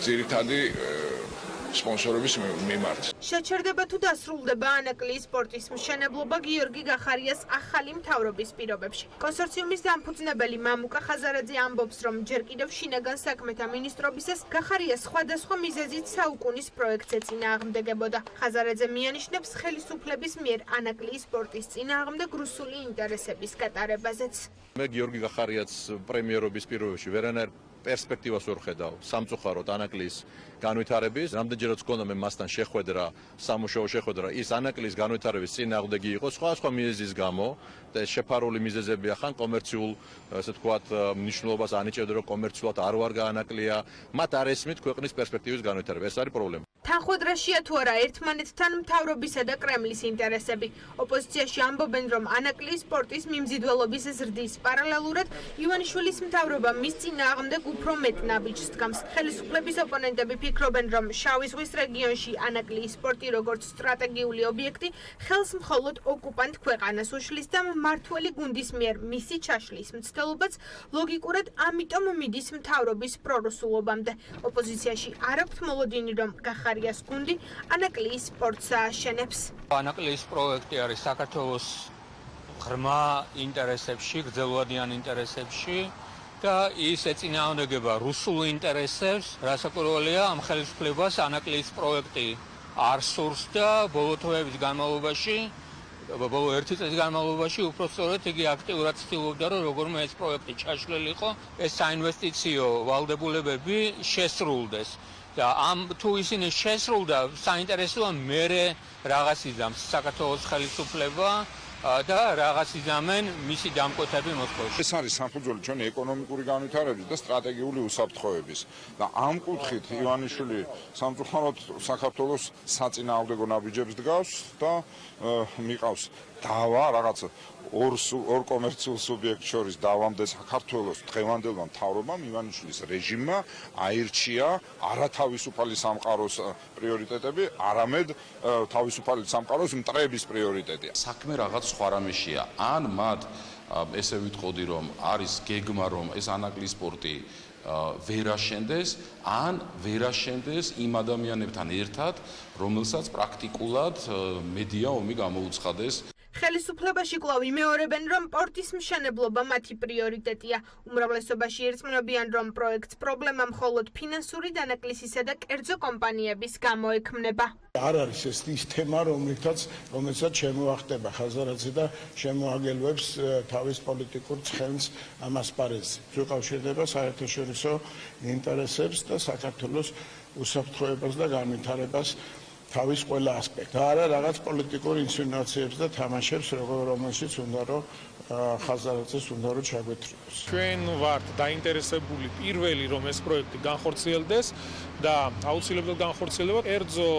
ძირითადი სპონსორების მიმართ. შეჩერდება თუ დასრულდება ანაკლიის პორტის მშენებლობა გიორგი გახარიას ახალი მთავრობის პირობებში. კონსორციუმის დამფუძნებელი მამუკა ხაზარაძე ამბობს, რომ ჯერ კიდევ შინაგან საქმეთა მინისტრობისას გახარიას სხვადასხვა მიზეზით საუკუნის პროექტზე წინააღმდეგებოდა. ხაზარაძე მიანიშნებს ხელისუფლების მიერ ანაკლიის პორტის წინააღმდეგ რუსული ინტერესების გატარებაზეც. მე გიორგი გახარიას პრემიერობის პირობებში ვერანაირ პერსპექტივას ვერ ხედავ სამწუხაროდ ანაკლიის განვითარების. რამდენჯერაც გქონდა მე მასთან შეხვედრა, სამუშაო შეხვედრა, ის ანაკლიის განვითარების წინააღმდეგი იყო სხვა მიზეზის გამო და ეს შეფარული მიზეზები ახან კომერციულ, ასე ვთქვათ, მნიშვნელობას ანიჭებდა, რომ კომერციულად არ ვარ გაანაკლია, მათ არ ესმით ქვეყნის პერსპექტივის განვითარება. ეს არის პრობლემა. თანხმდრაშია თუ არა ერთმანეთთან მთავრობისა და კრემლის ინტერესები. ოპოზიციაში ამბობენ, რომ ანაკლიის პორტის მიმზიდველობის ზრდის პარალელურად ივანიშვილის მთავრობა მის წინააღმდეგ უფრო მეტ ნაბიჯს დგამს. ხელისუფლების ოპონენტები ფიქრობენ, რომ შავი ზღვის რეგიონში ანაკლიის პორტი როგორც სტრატეგიული ობიექტი ხელს მხოლოდ ოკუპანტ ქვეყანას უშლის და მმართველი გუნდის მიერ მისი ჩაშლის მცდელობაც ლოგიკურად ამიტომ მიდის მთავრობის პრორუსულობამდე. ოპოზიციაში არ აქვთ მოლოდინი, რომ გახარიას გუნდი ანაკლიის პორტს ააშენებს. ანაკლიის პროექტი არის საქართველოს ღრმა ინტერესებში, გრძელვადიან ინტერესებში და ის ეწინააღმდეგება რუსულ ინტერესებს, რასაკვირველია ამ ხელისუფლებას ანაკლიის პროექტი არ სურს და ბოლო თვეების განმავლობაში, ბოლო 1 წლის განმავლობაში უпростоრად იგი აქტიურად ცდილობდა, რომ როგორმე ეს პროექტი ჩაშლილიყო, ეს საინვესტიციო ვალდებულებები შესრულდეს. და თუ ისინი შესრულდა, საინტერესოა მერე რაღაც იზამს საქართველოს ხელისუფლება და რაღაც იზამენ მისი დამკვეთები მოსკოვში. ეს არის საფუძველი ჩვენი ეკონომიკური განვითარების და სტრატეგიული უსაფრთხოების. და ამ კუთხით ივანიშვილი სამწუხაროდ საქართველოს საწინააღმდეგო ნაბიჯებს დგავს და მიყავს დავა რაღაც ორ კომერციულ სუბიექტს შორის დავამდე საქართველოს დღევანდელმა მთავრობამ ივანიშვილის რეჟიმმა აირჩია არათავისუფალი სამყაროს პრიორიტეტები, არამედ თავისუფალი სამყაროს მტრების პრიორიტეტია. საქმე რაღაც სხვა რამეშია. ან მათ ესე ვიტყოდი, რომ არის გეგმა, რომ ეს ანაკლიის პორტი ვერ აშენდეს, ან ვერ აშენდეს იმ ადამიანებთან ერთად, რომელსაც პრაქტიკულად მედია ომი გამოუცხადეს. ხელისუფლებაში კვლავ იმეორებენ, რომ პორტის მშენებლობა მათი პრიორიტეტია. უმრავლესობაში ერწყმობიან, რომ პროექტს პრობლემა მხოლოდ ფინანსური დანაკლისისა და კერძო კომპანიების გამოექმნება. არ არის ეს ის თემა, რომელსაც შემოახტება ხაზარაძე და შემოაგელვებს თავის პოლიტიკურ ცხენს ამას პარეზზე. უკავშირდება საერთაშორისო ინტერესებს და საქართველოს უსაფრთხოებას და განვითარებას თავის ყველა ასპექტი. არა რაღაც პოლიტიკურ ინსინუაციებს და თამაშებს, რომელშიც უნდა რომ ხაზარაძეს უნდა რომ ჩაგვეთრიოს. ჩვენ ვართ დაინტერესებული პირველი, რომ ეს პროექტი განხორციელდეს და აუცილებლად განხორციელდება კერძო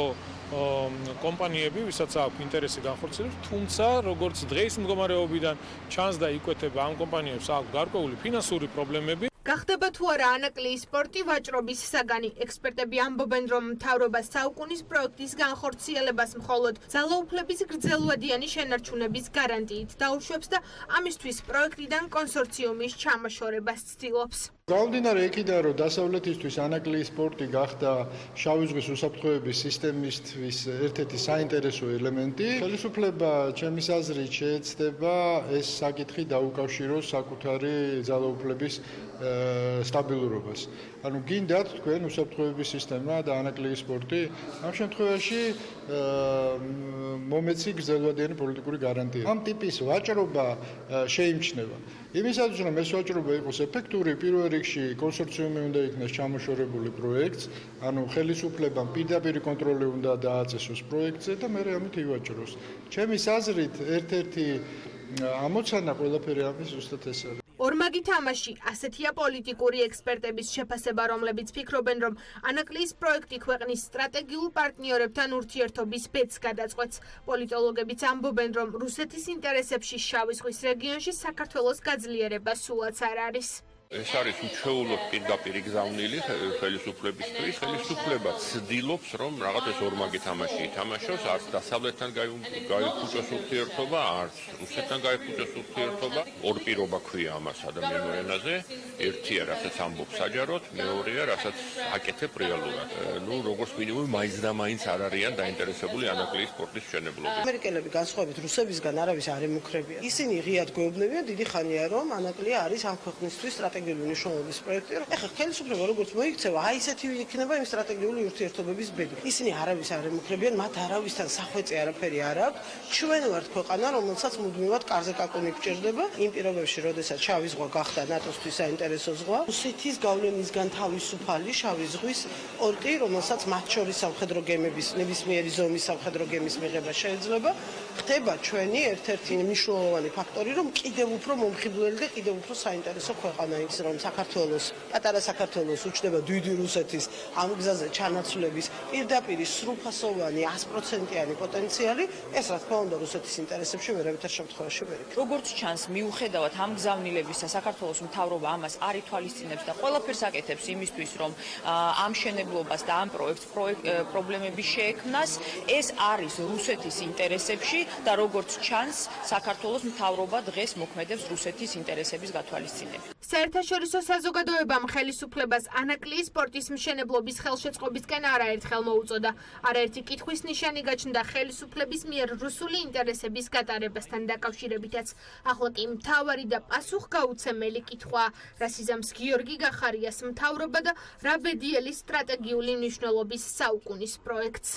კომპანიები, ვისაც აქვს ინტერესი განხორციელებს, თუმცა როგორც დღეს მდგომარეობიდან ჩანს და იკვეთება ამ კომპანიებს აქვს გარკვეული ფინანსური პრობლემები. გახდება თუ არა ანაკლიის სპორტი ვაჭრობის საგანი. ექსპერტები ამბობენ, რომ მთავრობა საუკუნის პროექტის განხორციელებას მხოლოდ ძალაუფლების გრძელვადიანი შენარჩუნების გარანტიით დაუშვებს და ამისთვის პროექტიდან კონსორციუმის ჩამოშორებას ცდილობს. გამომდინარე იქიდან, რომ დასავლეთისთვის ანაკლიის სპორტი გახდა შავი ზღვის უსაფრთხოების სისტემისთვის ერთ-ერთი საინტერესო ელემენტი, ხელისუფლება ჩემის აზრით შეეცდება ეს საკითხი დაუკავშიროს საკუთარი ძალაუფლების სტაბილურობას. ანუ გინდათ თქვენ უსაფრთხოების სისტემა და ანაკლიის სპორტი, ამ შემთხვევაში მომეცი გრძელვადიანი პოლიტიკური გარანტია. ამ ტიპის ვაჭრობა შეიმჩნევა. იმისათვის, რომ ეს ვაჭრობა იყოს ეფექტური, პირველ რიგში კონსორციუმი უნდა იქნას ჩამოშორებული პროექტს, ანუ ხელისუფლებამ პირდაპირ კონტროლი უნდა დააწესოს პროექტზე და მერე ამით ივაჭროს. ჩემის აზრით, ერთ-ერთი ამოცანა ყველაფერი ამის ზუსტად ეს არის. ორმაგი თამაში ასეთია პოლიტიკური ექსპერტების შეფასება, რომლებიც ფიქრობენ, რომ ანაკლიის პროექტი ქვეყნის სტრატეგიულ პარტნიორებთან ურთიერთობის ბედს გადაწყვეტს. პოლიტოლოგებიც ამბობენ, რომ რუსეთის ინტერესებში შავი ზღვის რეგიონში საქართველოს გაძლიერება სულაც არ არის. ეს არის უჩვეულოდ პირდაპირ გზავნილი ხელისუფლებისთვის. ხელისუფლება ცდილობს, რომ რაღაც ეს ორმაგი თამაში ითამაშოს, არც დასავლეთთან გაიფუჭოს ურთიერთობა, არც რუსეთთან გაიფუჭოს ურთიერთობა. ორ პირობა ქვია ამას ადამიანურ ენაზე. ერთია, რასაც ამბობს საჯაროდ, მეორეა, რასაც აკეთებ რეალურად. როგორც მინიმუმ მაინც და მაინც არ არიან დაინტერესებული ანაკლიის სპორტის მშენებლობით. ამერიკელები განსხვავებით რუსებისგან არავის არ ემუქრებიან. ისინი ღიად გვეუბნებიან დიდი ხანია, რომ ანაკლია არის ამ ქვეყნისთვის სტრატეგიული მნიშვნელობის პროექტი. ეხლა ხელისუფლება როგორც მოიქცევა, აი ესეთი იქნება იმ სტრატეგიული ურთიერთობების ბედი. ისინი არავის არ ემუქრებიან, მათ არავისთან სახვეწე არაფერი არ აქვს. ჩვენ ვართ ქვეყანა, რომელსაც მუდმივად კარზე კაკუნი გჭირდება. იმ პირობებში, როდესაც შავი ზღვა გახდა ნატოსთვის საინტერესო ზღვა, რუსეთის გავლენისგან თავისუფალი შავი ზღვის პორტი, რომელსაც მათ შორის სამხედრო გემების ნებისმიერი ზომის სამხედრო გემის მიღება შეიძლება, ხდება ჩვენი ერთ-ერთი მნიშვნელოვანი ფაქტორი, რომ კიდევ უფრო მომხიბვლელი და კიდევ უფრო საინტერესო ქვეყანა ის, რომ საქართველოს, პატარა საქართველოს უჩნდება დიდი რუსეთის ამ გზაზე ჩანაცვლების პირდაპირ სრულფასოვანი 100%-იანი პოტენციალი, ეს რა თქმა უნდა რუსეთის ინტერესებში ვერავითარ შემთხვევაში ვერ იქნება. როგორც ჩანს, მიუხედავად ამ გზავნილებისა, საქართველოს მთავრობა ამას არ ითვალისწინებს და ყველაფერს აკეთებს იმისთვის, რომ ამ მშენებლობას და ამ პროექტს პრობლემები შეექმნას. ეს არის რუსეთის ინტერესებში და როგორც ჩანს, საქართველოს მთავრობა დღეს მოქმედებს რუსეთის ინტერესების გათვალისწინებით. საერთაშორისო საზოგადოებამ ხელისუფლებას ანაკლიის სპორტის მშენებლობის ხელშეწყობისკენ არაერთხელ მოუწოდა. არაერთი კითხვის ნიშანი გაჩნდა ხელისუფლების მიერ რუსული ინტერესების გატარებასთან დაკავშირებითაც. ახლა კი მთავარი და პასუხგაუცემელი კითხვა, რა სიზამს გიორგი გახარიას მთავრობა და რა ბედიელის სტრატეგიული მნიშვნელობის საუკუნის პროექტს.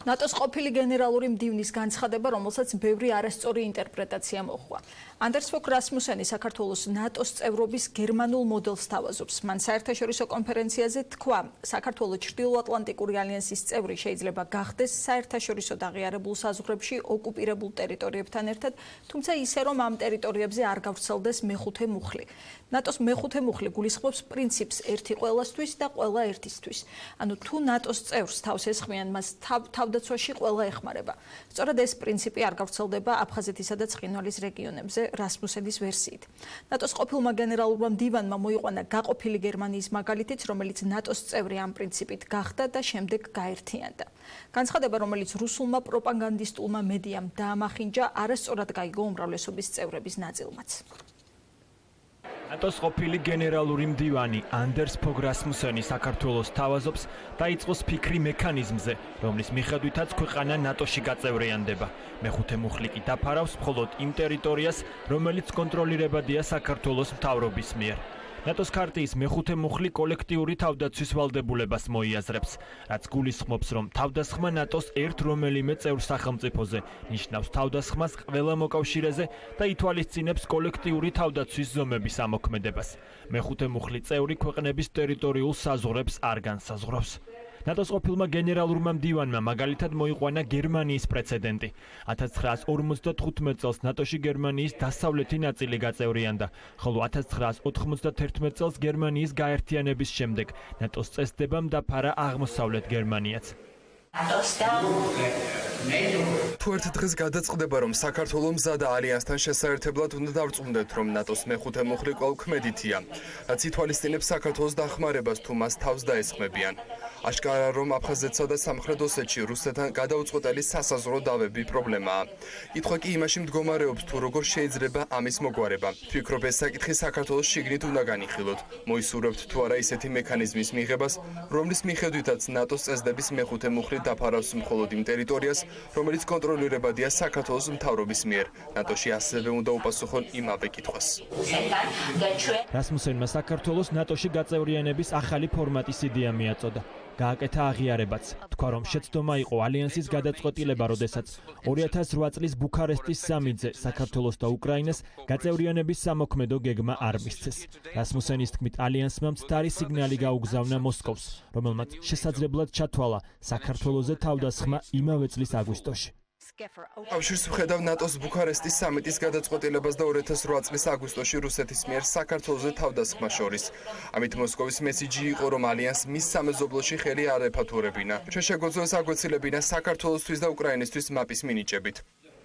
ნატოს ყოფილი გენერალური მდივნის განცხადება, რომელსაც ბევრი არასწორი ინტერპრეტაცია მოჰყვა. ანდერს ფოკ რასმუსენი საქართველოს ნატოს წევრობის გერმანულ მოდელს თავაზობს. მან საერთაშორისო კონფერენციაზე თქვა, საქართველოს ჩრდილოატლანტიკური ალიანსის წევრი შეიძლება გახდეს საერთაშორისო დაღიარებულ საზღვრებში ოკუპირებულ ტერიტორიებთან ერთად, თუმცა ისე, რომ ამ ტერიტორიებზე არ გავრცელდეს მეხუთე მუხლი. ნატოს მეხუთე მუხლი გულისხმობს პრინციპს ერთი ყველასთვის და ყველა ერთისთვის. ანუ თუ ნატოს წევრს თავს ესხმიან, მას თავდაცვაში ყველა ეხმარება. სწორად ეს პრინციპი არ გავრცელდება აფხაზეთისა და ცხინვალის რეგიონებზე რასმუსენის ვერსიით. ნატოს ყოფილმა გენერალურმა მდივანმა მოიყვანა გაყოფილი გერმანიის მაგალითიც, რომელიც ნატოს წევრი ამ პრინციპით გახდა და შემდეგ გაერთიანდა. განცხადება, რომელიც რუსულმა პროპაგანდისტულმა მედიამ დაამახინჯა, არასწორად გაიგო უმრავლესობის წევრების ნაწილმაც. ნატოს ყოფილი გენერალური მდივანი ანდერს ფოგ რასმუსენი საქართველოს თავაზობს დაიწყოს ფიქრი მექანიზმზე, რომლის მიხედვითაც ქვეყანა ნატოში გაწევრიანდება. მეხუთე მუხლი კი დაფარავს მხოლოდ იმ ტერიტორიას, რომელიც კონტროლირებადია საქართველოს მთავრობის მიერ. ნატოს ქარტიის მეხუთე მუხლი კოლექტიური თავდაცვის ვალდებულებას მოიაზრებს, რაც გულისხმობს, რომ თავდასხმა ნატოს ერთ რომელიმე წევრ სახელმწიფოზე ნიშნავს თავდასხმას ყველა მოკავშირეზე და ითვალისწინებს კოლექტიური თავდაცვის ზომების ამოქმედებას. მეხუთე მუხლი წევრი ქვეყნების ტერიტორიულ საზღვრებს არ განსაზღვრავს. ნატოს ყოფილმა გენერალურმა მდივანმა მაგალითად მოიყვანა გერმანიის პრეცედენტი. 1955 წელს ნატოში გერმანიის დასავლეთი ნაწილი გაწევრიანდა, ხოლო 1991 წელს გერმანიის გაერთიანების შემდეგ ნატოს წესდებამ დაფარა აღმოსავლეთ გერმანიაც. თუ ერთ დღეს გადაწყდება, რომ საქართველოს მზადა ალიანსთან შესაერთებლად უნდა დავწუნდეთ, რომ ნატოს მეხუთე მუხლი კვლავ ქმედითია, რაც ითვალისწინებს საქართველოს დახმარებას თუ მას თავს დაესხმებიან. აშკარა რომ აფხაზეთსა და სამხრეთ ოსეთში რუსეთთან გადაუწყვეტელი სასაზღვრო დავები პრობლემაა. კითხვა კი იმაში მდგომარეობს, თუ როგორ შეიძლება ამის მოგვარება. ვფიქრობ, ეს საკითხი საქართველოს შიგნით უნდა განიხილოთ. მოისურვებთ თუ არა ისეთი მექანიზმის მიღებას, რომლის მიხედვითაც ნატოს წესდების მეხუთე მუხლი დაფარავს მხოლოდ იმ ტერიტორიას, რომელიც კონტროლირებადია საქართველოს მთავრობის მიერ. ნატოში ასევე უნდა უპასუხონ იმავე კითხვას. რასმუსენმა საქართველოს ნატოში გაწევრიანების ახალი ფორმატის იდეა მიაწოდა. გააკეთა აღიარებაც. თქვა, რომ შეცდომა იყო ალიანსის გადაწყვეტილება, როდესაც 2008 წლის ბუქარესტის სამიტზე საქართველოს და უკრაინას გაწევრიანების სამოქმედო გეგმა არ მისცეს. რასმუსენის თქმით, ალიანსმა მცდარი სიგნალი გაუგზავნა მოსკოვს, რომელმაც შესაძლებლად ჩათვალა საქართველოზე თავდასხმა იმავე წლის აგვისტოში. კავშირს ვხედავ ნატოს ბუქარესტის სამიტის გადაწყვეტილებას და 2008 წლის აგვისტოში რუსეთის მიერ საქართველოზე თავდასხმას შორის. ამით მოსკოვის მესიჯი იყო, რომ ალიანსს მის სამეზობლოში ხელი არ ეფათურებინა. ჩვენ შეგვეძლოს აგვეცილებინა საქართველოსთვის და უკრაინისთვის მაპის მინიჭებით.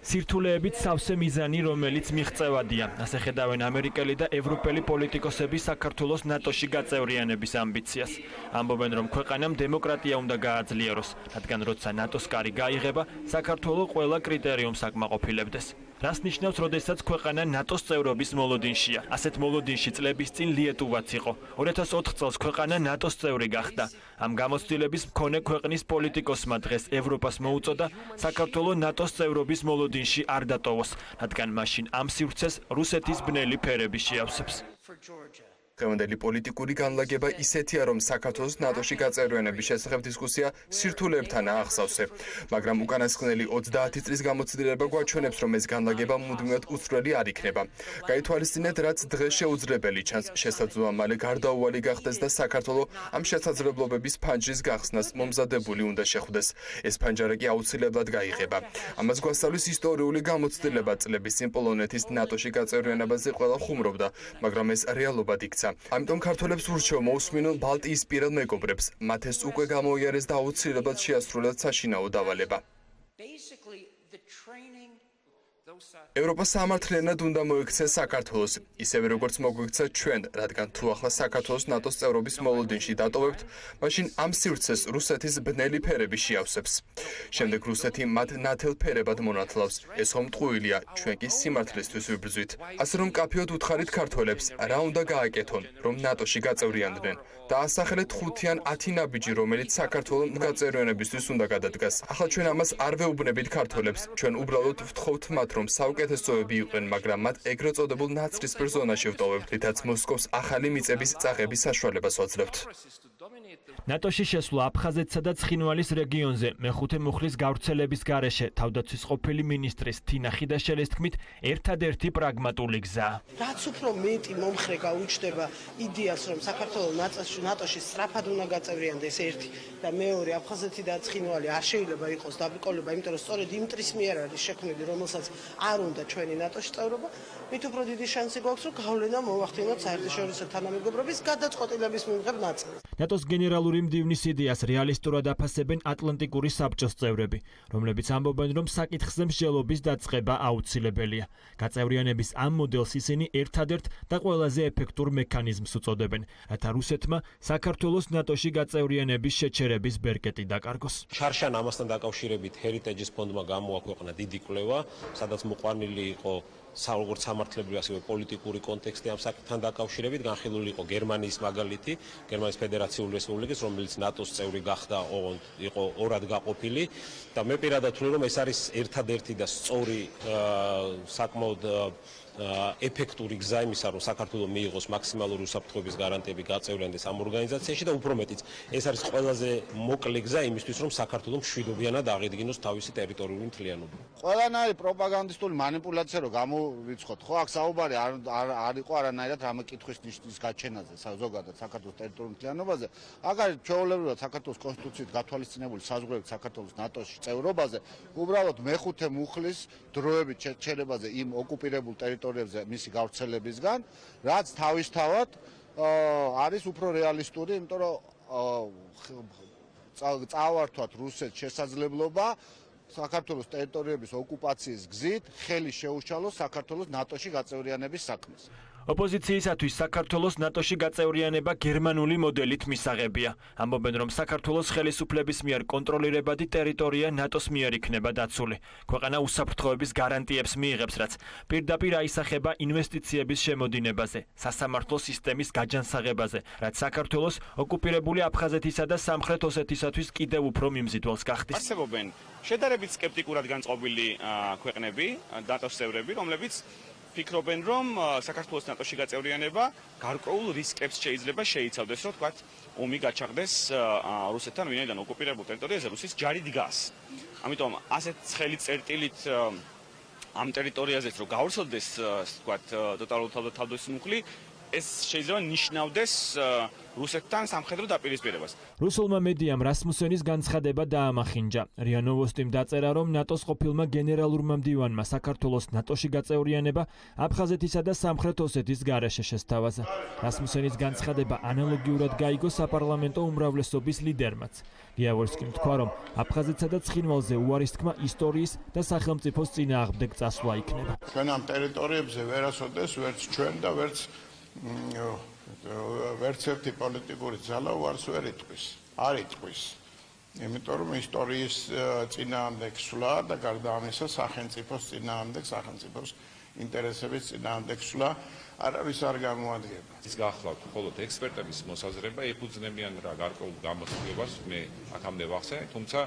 სირთულეებით სავსე მიზანი, რომელიც მიღწევადია. ასე ხედავენ ამერიკელი და ევროპელი პოლიტიკოსები საქართველოს ნატოში გაწევრიანების ამბიციას. ამბობენ, რომ ქვეყანამ დემოკრატია უნდა გააძლიეროს, რადგან როცა ნატოს კარი გაიღება, საქართველოს ყველა კრიტერიუმს აკმაყოფილებდეს. რას ნიშნავს, როდესაც ქვეყანა ნატოს წევრობის მოლოდინშია? ასეთ მოლოდინში წლების წინ ლიეტუვაც იყო. 2004 წელს ქვეყანა ნატოს წევრი გახდა. ამ გამოცდილების მქონე ქვეყნის პოლიტიკოსმა დღეს ევროპას მოუწოდა საქართველოს ნატოს წევრობის მოლოდინში არ დატოვოს, რადგან მაშინ ამ სივრცეს რუსეთის ბნელი ფერები შეავსებს. დღევანდელი პოლიტიკური განლაგება ისეთია, რომ საქართველოს ნატოში გაწევრიანების შესახებ დისკუსია სირთულეებთანაა აღსავსე. მაგრამ უკანასკნელი 30 წლის გამოცდილება გვაჩვენებს, რომ ეს განლაგება მუდმივად უცვლელი არ იქნება. გაითვალისწინეთ, რაც დღეს შეუძლებელი ჩანს, შესაძლოა მალე გარდაუვალი გახდეს და საქართველოს ამ შესაძლებლობების ფანჯრის გახსნას მომზადებული უნდა შეხვდეს. ეს ფანჯარა კი აუცილებლად გაიღება. ამას გვასწავლის ისტორიული გამოცდილება წლების წინ პოლონეთის ნატოში გაწევრიანებაზე ყველა ხუმრობდა, მაგრამ ეს რეალობად იქცა. ამიტომ ქართველებს ურჩევ მოусმინონ ბალტიისპირელ მეგობრებს, მათ ეს უკვე გამოიარეს და აუცილებლად შეასრულათ საშინაო დავალება. ევროპა სამართლიანად უნდა მოიქცეს საქართველოს, ისევე როგორც მოგვიქცა ჩვენ, რადგან თუ ახლა საქართველოს ნატოს წევრობის მოლოდინში დატოვებთ, მაშინ ამ სივრცეს რუსეთის ბნელი ფერები შეავსებს. შემდეგ რუსეთი მათ ნათელ ფერებად მონათლავს. ეს ხომ მტყუილია, ჩვენ კი სიმართლისთვის ვიბრძვით. ასე რომ კაფეოდ უთხარით ქართველებს, რა უნდა გააკეთონ, რომ ნატოში გაწევრიანდნენ. დაასახელეთ 5 ან 10 ნაბიჯი, რომელიც საქართველოს გაწევრიანებისთვის უნდა გადადგას. ახლა ჩვენ ამას არ ვეუბნებით ქართველებს, ჩვენ უბრალოდ ვთხოვთ მათ, რომ საუკეთესოები იყვნენ, მაგრამ მათ ეგრეთ წოდებულ ნაცრისფერ ზონაში ვტოვებთ, რითაც მოსკოვს ახალი მიწების წაღების საშუალებას ვაძლევთ. ნატოში შესვლა აფხაზეთსა და ცხინვალის რეგიონზე მეხუთე მუხლის გავრცელების გარეშე თავდაცვის ყოფილი მინისტრის თინა ხიდაშელის თქმით, ერთადერთი პრაგმატული გზაა. რაც უფრო მეტი მომხრე გაუჩნდება იდეას, რომ საქართველოს ნატოში სწრაფად უნდა გაწევრიანდეს ერთი და მეორე აფხაზეთი და ცხინვალი არ შეიძლება იყოს დაბიკოლება, იმიტომ რომ სწორედ იმ ტრის მიერ არის შექმნილი, რომელსაც არ უნდა ჩვენი ნატოში წევრობა, მით უფრო დიდი შანსი გვაქვს, რომ გავლენა მოვახდინოთ საერთაშორისო თანამეგობრობის გადაწყვეტილების მიმღებ ნაწილს. ნატოს გენერალური მდივნის იდეას რეალისტურად აფასებენ ატლანტიკური საბჭოს წევრები, რომლებიც ამბობენ, რომ საკითხზე მსჯელობის დაწყება აუცილებელია. გაწევრიანების ამ მოდელს ისინი ერთადერთ და ყველაზე ეფექტურ მექანიზმს უწოდებენ, რათა რუსეთმა საქართველოს ნატოში გაწევრიანების შეჩერების ბერკეტი დაკარგოს. შარშან ამასთან დაკავშირებით ჰერიტეჯის ფონდმა გამოაქვეყნა დიდი კვლევა, სადაც მოყვანილი იყო როგორც სამართლებრივი, ასევე პოლიტიკური კონტექსტი ამ საკითხთან დაკავშირებით, განხილული იყო გერმანიის მაგალითი, გერმანიის ფედერაციული რესპუბლიკის, რომელიც ნატოს წევრი გახდა, იყო ორად გაყოფილი და მე პირადად ვთვლი, რომ ეს არის ერთადერთი და სწორი საკმაოდ ეფექტური გზა იმისა, რომ საქართველოს მიიღოს მაქსიმალური უსაფრთხოების გარანტიები გაწევრიანდეს ამ ორგანიზაციაში და უპრომეთიც ეს არის ყველაზე მოკლე გზა იმისთვის, რომ საქართველოს მშვიდობიანად აღიდგინოს თავისი ტერიტორიული მთლიანობა. ყველანაირი პროპაგანდისტული манипуляცია რო გამოვიცხოთ, ხო, აქ საუბარი არ იყო არანაირად რამე კითხვის ნიშნის გაჩენაზე, ზოგადად საქართველოს ტერიტორიული მთლიანობაზე. აქ არის ჩვეულებრივად საქართველოს კონსტიტუციით გათვალისწინებული საზღვრებით საქართველოს ნატოში წევრობაზე, უბრალოდ მეხუთე მუხლის დროებით შეჩერებაზე იმ ოკუპირებულ ტერიტორიებზე მისი გავრცელებისგან, რაც თავისთავად არის უფრო რეალისტური, იმიტომ რომ წავართვათ რუსეთს შესაძლებლობა საქართველოს ტერიტორიების ოკუპაციის გზით ხელი შეუშალოს საქართველოს ნატოში გაწევრიანების საქმეს. ოპოზიციისათვის საქართველოს ნატოში გაწევრიანება გერმანული მოდელით მისაღებია. ამბობენ, რომ საქართველოს ხელისუფლების მიერ კონტროლირებადი ტერიტორია ნატოს მიერ იქნება დაცული. ქვეყანა უსაფრთხოების გარანტიებს მიიღებს, რაც პირდაპირ აისახება ინვესტიციების შემოდინებაზე, სასამართლო სისტემის გაჯანსაღებაზე, რაც საქართველოს ოკუპირებული აფხაზეთისა და სამხრეთ ოსეთისათვის კიდევ უფრო მიმზიდველს გახდის. არსებობენ შედარებით სკეპტიკურად განწყობილი ქვეყნები, ნატოს წევრები, რომლებიც ფიქრობენ, რომ საქართველოს ნატოში გაწევრიანება გარკვეულ რისკებს შეიძლება შეიცავდეს, რომ თქვათ, ომი გაჩაღდეს რუსეთთან, ვინაიდან ოკუპირებულ ტერიტორიაზე რუსის ჯარი დგას. ამიტომ ასეთ ცხელი წერტილით ამ ტერიტორიაზეც რომ გავრცელდეს, თქვათ, ტოტალური თავდასხმული, ეს შეიძლება ნიშნავდეს რუსეთთან სამხედრო დაპირისპირებას. რუსულმა მედიამ რასმუსენის განცხადება დაამახინჯა. რია ნოვოსტიმ დაწერა, რომ ნატოს ყოფილმა გენერალურმა მდივანმა საქართველოს ნატოში გაწევრიანება აფხაზეთისა და სამხრეთ ოსეთის გარეშე შესთავაზა. რასმუსენის განცხადება ანალოგიურად გაიგო საპარლამენტო უმრავლესობის ლიდერმაც. გიავორსკიმ თქვა, რომ აფხაზეთსა და ცხინვალზე უარის თქმა ისტორიის და სახელმწიფოს წინააღმდეგ წასვლა იქნება. ჩვენ ამ ტერიტორიებზე ვერასოდეს ვერც ჩვენ და ვერც ერთი პოლიტიკური ძალა უარს ვერ იტყვის. არ იტყვის. იმიტომ რომ ისტორიის წინააღმდეგ სვლა და გარდა ამისა სახელმწიფოს წინააღმდეგ, სახელმწიფოს ინტერესების წინააღმდეგ სვლა არავის არ გამოადგება. ის გახლავთ მხოლოდ ექსპერტების მოსაზრება, ეფუძნებიან რა გარკვეულ გამოცდილებას, მე აქამდე ვახსენე, თუმცა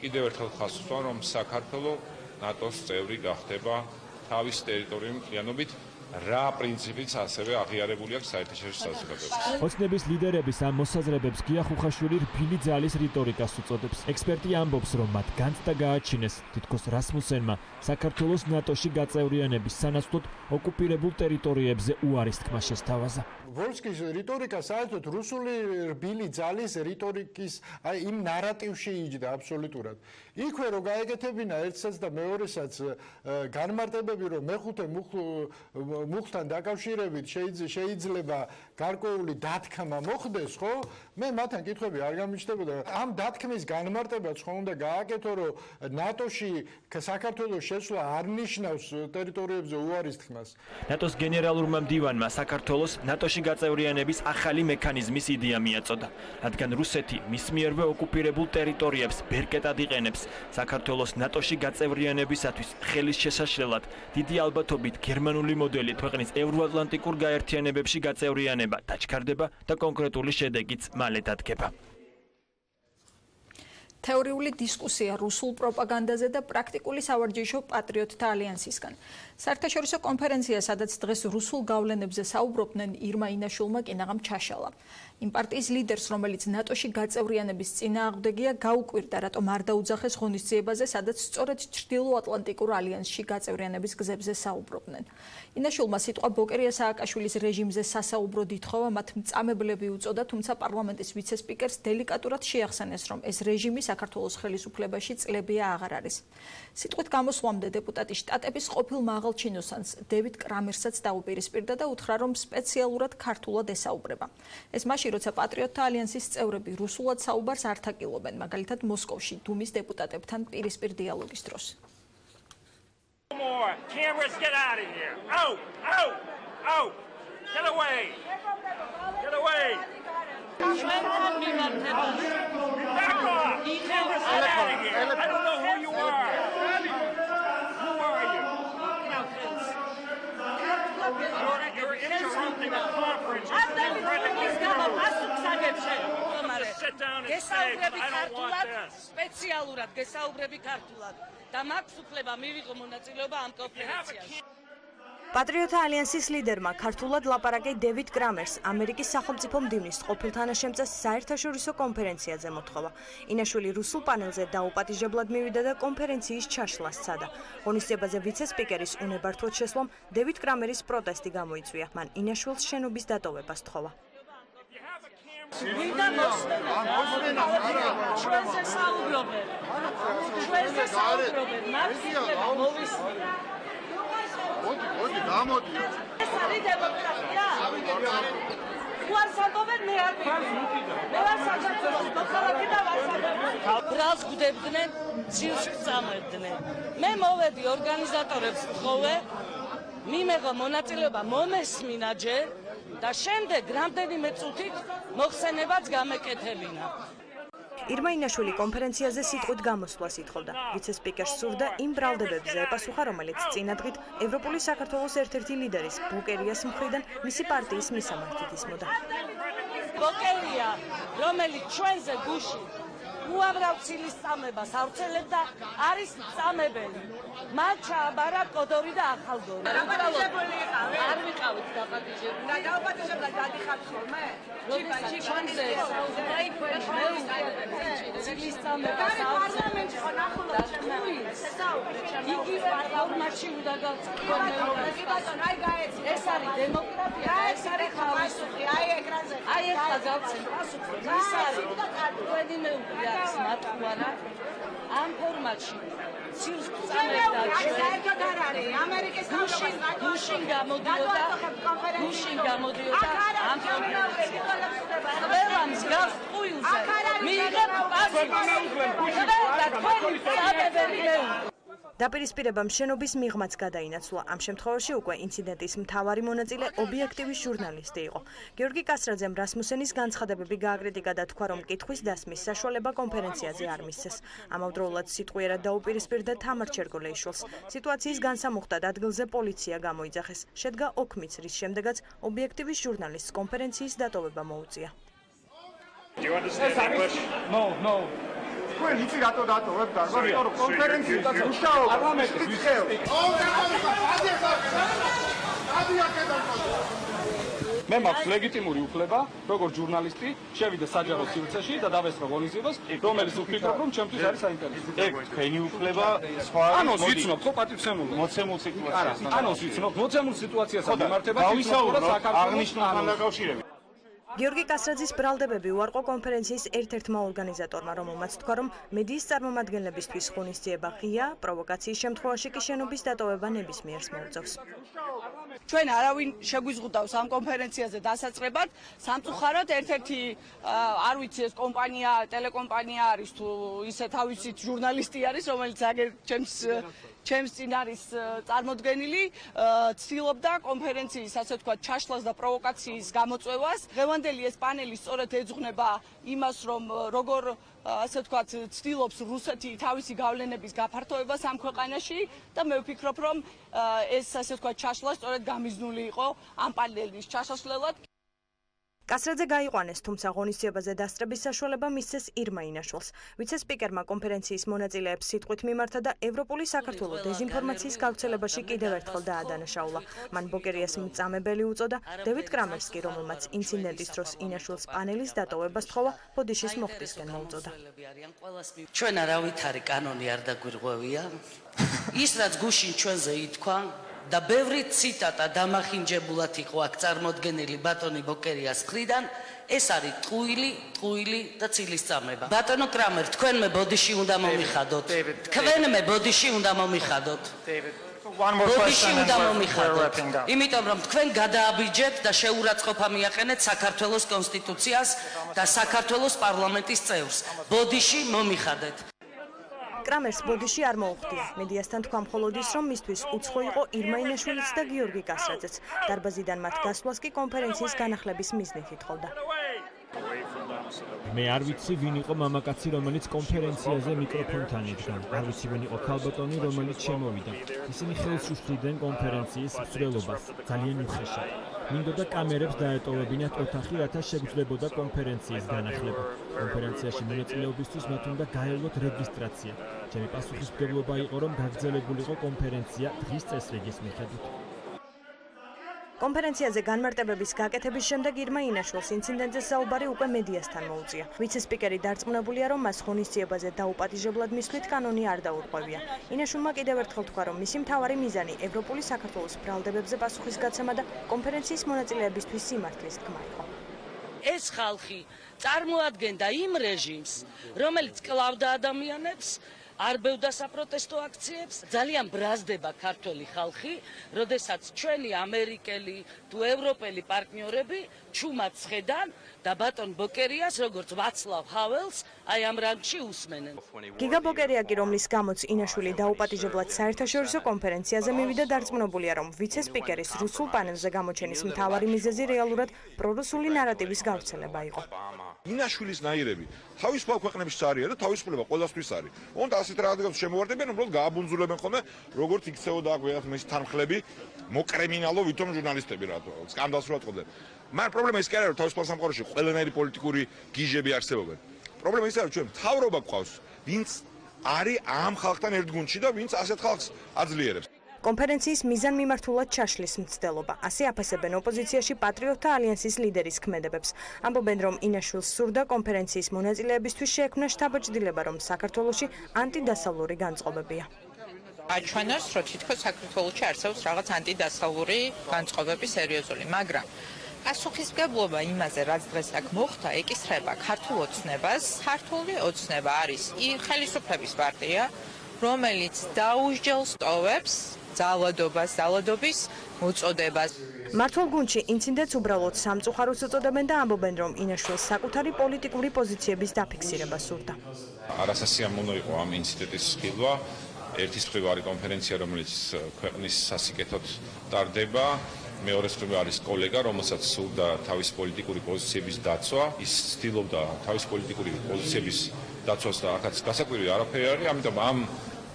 კიდევ ერთხელ ხაზს ვსვა, რომ საქართველოს ნატოს წევრი გახდება თავის ტერიტორიული მთლიანობით. რა პრინციპიც ასევე აღიარებული აქვს საერთაშორისო საზოგადოებაში. ოცნების ლიდერების ამ მოსაზრებებს გია ხუხაშვილი რბილი ძალის რიტორიკას უწოდებს. ექსპერტი ამბობს, რომ მათ განცდა გააჩინეს თითქოს რასმუსენმა საქართველოს ნატოში გაწევრიანების სანაცვლოდ ოკუპირებულ ტერიტორიებზე უარის თქმა შესთავაზა. ვოლსკის რიტორიკა საერთოდ რუსული რბილი ძალის რიტორიკის იმ ნარატივში იჯდა აბსოლუტურად. იქვე რომ გაეკეთებინა ერთსაც და მეორესაც განმარტებები, რომ მეხუთე მუხლთან დაკავშირებით შეიძლება გარკვეული დათქმა მოხდეს, ხო? მე მათთან კითხვები არ გამიჩნდებოდა. ამ დათქმის განმარტებაც ხო უნდა გააკეთო, რომ ნატოში საქართველოს შესვლა არ ნიშნავს ტერიტორიებზე უარის თქმას. ნატოს გენერალურმა მდივანმა საქართველოს ნატოში გაწევრიანების ახალი მექანიზმის იდეა მიაწოდა, რადგან რუსეთი მის მიერვე ოკუპირებულ ტერიტორიებს ბერკეტად იყენებს. საქართველოს ნატოში გაწევრიანებისათვის ხელის შესაშლელად დიდი ალბათობით გერმანული მოდელი ქვეყნის ევროატლანტიკურ გაერთიანებებში გაწევრიანება დაჩქარდება და კონკრეტული შედეგიც მალე დადგება. თეორიული დისკუსია რუსულ პროპაგანდაზე და პრაქტიკული სავარჯიშო პატრიოტთა ალიანსისგან. საერთაშორისო კონფერენცია, სადაც დღეს რუსულ გავლენებზე საუბრობდნენ, ირმა ინაშვილმა კინაღამ ჩაშალა. იმ პარტიის ლიდერს, რომელიც ნატოში გაწევრიანების წინააღმდეგია, გაუკვირდა, რატომ არ დაუძახეს ღონისძიებაზე, სადაც სწორედ ჩრდილოატლანტიკურ ალიანსში გაწევრიანების გზებზე საუბრობდნენ. ინაშვილმა სიტყვა ბოკერია სააკაშვილის რეჟიმზე სასაუბრო დითხოვა მათ მწამებლები უწოდა, თუმცა პარლამენტის ვიცე-სპიკერს დელიკატურად შეახსენეს, რომ ეს რეჟიმი საქართველოს ხელისუფლებაში წლებია აღარ არის. სიტყვით გამოსვლამდე დეპუტატი შტატების ყოფილ მაღალჩინოსანს დევიდ კრამერსაც დაუპირისპირდა და უთხრა, რომ სპეციალურად ქართულად ესაუბრება. ეს მაშინ, როცა პატრიოტთა ალიანსის წევრები რუსულად საუბარს არ თაკილობენ, მაგალითად მოსკოვში დუმის დეპუტატებთან პირისპირ დიალოგის დროს. Cameras, get out of here. Out, out, out. Get away. Get away. Back off. Cameras, get out of here. I don't know who you are. Who are you? You're interrupting a conference. Sit down and say, I don't want this. პატრიოტთა ალიანსის ლიდერმა ქართულად ლაპარაკი დევიდ კრამერს ამერიკის სახელმწიფო მდივნის ყოფილ თანაშემწეს საერთაშორისო კონფერენციაზე მოთხოვა. ინაშვილი რუსულ პანელზე დაუპატიჟებლად მივიდა და კონფერენციის ჩაშლას სცადა. ღონისძიებაზე ვიცე-სპიკერის უნებართვოდ შესვლამ დევიდ კრამერის პროტესტი გამოიწვია. მან ინაშვილს შენობის დატოვებას თხოვა. მოდი გამოდი. ეს არის დემოკრატია. ვარსაგობენ მე არ ვიცი. მე ვარ საქართველოს მოქალაქე და ვარსაგობენ. ბრალს გვდებდნენ, ციურს წამებდნენ. მე მოვედი ორგანიზატორებს ვთხოვე, მიმეღო მონაწილეობა მომესმინა ჯერ და შემდეგ რამდენიმე წუთით მოხსენებაც გამეკეთებინა. ირმა ინაშვილი კონფერენციაზე სიტყვით გამოსვლას ითხოვდა. ვიცე-სპიკერს სურდა იმ ბრალდებებზე ეპასუხა, რომელიც წინა დღით ევროპული საქართველოს ერთ-ერთი ლიდერის ბოკერიას მხრიდან მისი პარტიის მისამართით ისმოდა. ბოკერია, რომელიც ჩვენზე გუში უამრავ ცილის წამებას ავრცელებდა, არის წამებელი. მათ ჩააბარა კოდორი და ახალგორი. არ ვიყავით დაპატიჟებული. და დააპატიჟებლად გადიხართ ხოლმე? ჩვენზე ცილის წამებას პარლამენტში ხო ნახულობთ იგივე ფორმატში უნდა გავწყვეტო. ეს არის დემოკრატია, ეს არის თავისუფლება. აი ეკრანზე. აი ეხლა გავცენ პასუხი. ის არის თქვენი მეუღლე არის მათუარა ამ ფორმატში ციურს წამებდა საერთოდ არ არის ამერიკის გუშინ გამოდიოდა ამ კონფერენციაზე ყველა მსგავს ტყუილზე მიიღებ პასუხს და თქვენი წამებელი მეუღლე. დაპირისპირებამ შენობის მიღმაც გადაინაცვლა. ამ შემთხვევაში უკვე ინციდენტის მთავარი მონაწილე ობიექტივის ჟურნალისტი იყო. გიორგი კასრაძემ რასმუსენის განცხადებები გააკრიტიკა და თქვა, რომ კითხვის დასმის საშუალება კონფერენციაზე არ მისცეს. ამავდროულად სიტყვიერად დაუპირისპირდა თამარ ჩერგოლეიშვილს. სიტუაციის განსამუხტად ადგილზე პოლიცია გამოიძახეს. შედგა ოქმიც, რის შემდეგაც ობიექტივის ჟურნალისტს კონფერენციის დატოვება მოუწია. თქვენ იცი რატო დატოვებთ და იმიტომ რომ კონფერენციის მუშაობა პარლამენტის ვიხევ. მე მაქვს ლეგიტიმური უფლება, როგორც ჟურნალისტი, შევიდე საჯარო სივრცეში და დავესწრო ღონისძიებას, რომელიც ვფიქრობ, რომ ჩემთვის არის საინტერესო. ეგ თქვენი უფლება სხვა ანონს ვიცნობ, ხო პატივცემულობა. მოცემულ სიტუაციას. ანონს ვიცნობ, მოცემულ სიტუაციასაც მიმართება საქართველოს აღნიშნულთან დაკავშირებით. გიორგი კასრაძის ბრალდებები უარყო კონფერენციის ერთ-ერთმა ორგანიზატორმა, რომელმაც თქვა, რომ მედიის წარმომადგენლებისთვის ღონისძიება ღია, პროვოკაციის შემთხვევაში კი შენობის დატოვება ნებისმიერს მოუწევს. ჩვენ არავინ შეგვიზღუდავს ამ კონფერენციაზე დასაწყებად, სამწუხაროდ ერთ-ერთი არ ვიცი ეს კომპანია, ტელეკომპანია არის თუ ისე თავისით ჟურნალისტი არის, რომელიც აგერ ჩემს წინ არის წარმოდგენილი, ცდილობდა კონფერენციის, ასე ვთქვათ, ჩაშლას და პროვოკაციის გამოწვევას. დღევანდელი ეს პანელი სწორედ ეძღვნება იმას, რომ როგორ ასე ვთქვათ, ცდილობს რუსეთი თავისი გავლენების გაფართოებას ამ ქვეყანაში და მე ვფიქრობ, რომ ეს ასე ვთქვათ, ჩაშლა სწორედ გამიზნული იყო ამ პანელის ჩასასვლელად. კასრაძე გაიყვანეს, თუმცა ღონისძიებაზე დასწრების საშუალება მისცეს ირმა ინაშვილს. ვიცე-სპიკერმა კონფერენციის მონაწილეებს სიტყვით მიმართა და ევროპული საქართველოს დეზინფორმაციის გავრცელებაში კიდევ ერთხელ დაადანაშაულა. მან ბოკერიას მწამებელი უწოდა, დევიდ კრამერს კი, რომელმაც ინციდენტის დროს ინაშვილს პანელის დატოვებას თხოვა, ბოდიშის მოხდისკენ მოუწოდა. ჩვენ არავითარი კანონი არ დაგვირღვევია. ის რაც გუშინ ჩვენზე ითქვა და ბევრი ციტატა დამახინჯებულად იყო აქ წარმოდგენილი ბატონი ბოკერიას მხრიდან, ეს არის ტყუილი და ცილის წამება. ბატონო კრამერ, თქვენმე ბოდიში უნდა მომიხადოთ. თქვენმე ბოდიში უნდა მომიხადოთ. ბოდიში უნდა მომიხადოთ. იმიტომ რომ თქვენ გადააბიჯეთ და შეურაცხყოფა მიაყენეთ საქართველოს კონსტიტუციას და საქართველოს პარლამენტის წევრს. ბოდიში მომიხადეთ. კრამერს ბოდიში არ მოუხდია. მედიასთან თქვა მხოლოდ ის, რომ მისთვის უცხო იყო ირმა ინაშვილიც და გიორგი კასრაძეც. დარბაზიდან მათ გასვლას კი კონფერენციის განახლების მიზნით ითხოვდა. მე არ ვიცი ვინ იყო მამაკაცი, რომელიც კონფერენციაზე მიკროფონთან იდგა. არ ვიცი ვინ იყო ქალბატონი, რომელიც შემოვიდა. ისინი ხელს უშლიდნენ კონფერენციის მსვლელობას, ძალიან უხეშად. მინდოდა კამერებს დაეტოვებინათ ოთახი, რათა შეგვძლებოდა კონფერენციის განახლება. კონფერენციაში მონაწილეობისთვის მათ უნდა გაევლოთ რეგისტრაცია. ჩემი პასუხისმგებლობა იყო, რომ გაგრძელებულიყო კონფერენცია დღის წესრიგის მიხედვით. კონფერენციაზე განმარტებების გაკეთების შემდეგ ირმა ინაშვილს ინციდენტზე საუბარი უკვე მედიასთან მოუწია. ვიცე-სპიკერი დარწმუნებულია, რომ მას ღონისძიებაზე დაუპატიჟებლად მისვლით კანონი არ დაურღვევია. ინაშვილმა კიდევ ერთხელ თქვა, რომ მისი მთავარი მიზანი ევროპული საქართველოს ბრალდებებზე პასუხისგაცემა და კონფერენციის მონაწილეებისთვის სიმართლის თქმა იყო. ეს ხალხი წარმოადგენდა იმ რეჟიმს, რომელიც კლავდა ადამიანებს, არბევდა საპროტესტო აქციებს, ძალიან ბრაზდება ქართველი ხალხი, როდესაც ჩვენი ამერიკელი თუ ევროპელი პარტნიორები ჩუმად ხედან და ბატონ ბოკერიას, როგორც ვაცლავ ჰაველს, აი ამ რანგში უსმენენ. გიგა ბოკერია კი, რომლის გამოც ინაშვილი დაუპატიჟებლად საერთაშორისო კონფერენციაზე მივიდა, დარწმუნებულია, რომ ვიცე-სპიკერის რუსულ პანელზე გამოჩენის მთავარი მიზეზი რეალურად პრორუსული ნარატივის გავრცელება იყო. ინაშვილის ნაირები თავისუფალ ქვეყნებში არიან და თავისუფლება ყველასთვის არის. უნდა ასეთ რაღაცებს შემოვარდებიან, უბრალოდ გააბუნძურებენ ხოლმე, როგორც იქცეოდა აქ ვიღაც მის თანხლები, მოკრიმინალო ვითომ ჟურნალისტები რატო სკანდალს რო ატყობდნენ. მაგრამ პრობლემა ის კი არა, რომ თავისუფალ სამყაროში ყველანაირი პოლიტიკური გიჟები არსებობენ. პრობლემა ის არის, ჩვენ მთავრობა გვყავს, ვინც არის ამ ხალხთან ერთ გუნდში და ვინც ასეთ ხალხს აძლიერებს. კონფერენციის მიზანმიმართულად ჩაშლის მცდელობა. ასე აფასებენ ოპოზიციაში პატრიოტთა ალიანსის ლიდერის ქმედებებს. ამბობენ, რომ ინაშვილს სურდა კონფერენციის მონაწილეებისთვის შეექმნა შთაბეჭდილება, რომ საქართველოში ანტიდასავლური განწყობებია. აჩვენოს, რომ თითქოს საქართველოში არსებობს რაღაც ანტიდასავლური განწყობები სერიოზული, მაგრამ პასუხისმგებლობა იმაზე, რაც დღეს აქ მოხდა, ეკისრება ქართულ ოცნებას. ქართული ოცნება არის ხელისუფლების პარტია, რომელიც დაუსჯელს ტოვებს ძალადობის მოწოდებას. მართლ გუნდში ინციდენტს უბრალოდ სამწუხაროს უწოდებენ და ამბობენ, რომ ინაშვილს საკუთარი პოლიტიკური პოზიციების დაფიქსირება სურდა. არასასიამოვნო იყო ამ ინციდენტის ხილვა. ერთის მხრივ არის კონფერენცია, რომელიც ქვეყნის სასიკეთოდ ტარდება. მეორეს მხრივ არის კოლეგა, რომელსაც სურდა თავის პოლიტიკური პოზიციების დაცვა. ის ცდილობდა თავის პოლიტიკური პოზიციების დაცვას და აქაც გასაკვირი არაფერი არის, ამიტომ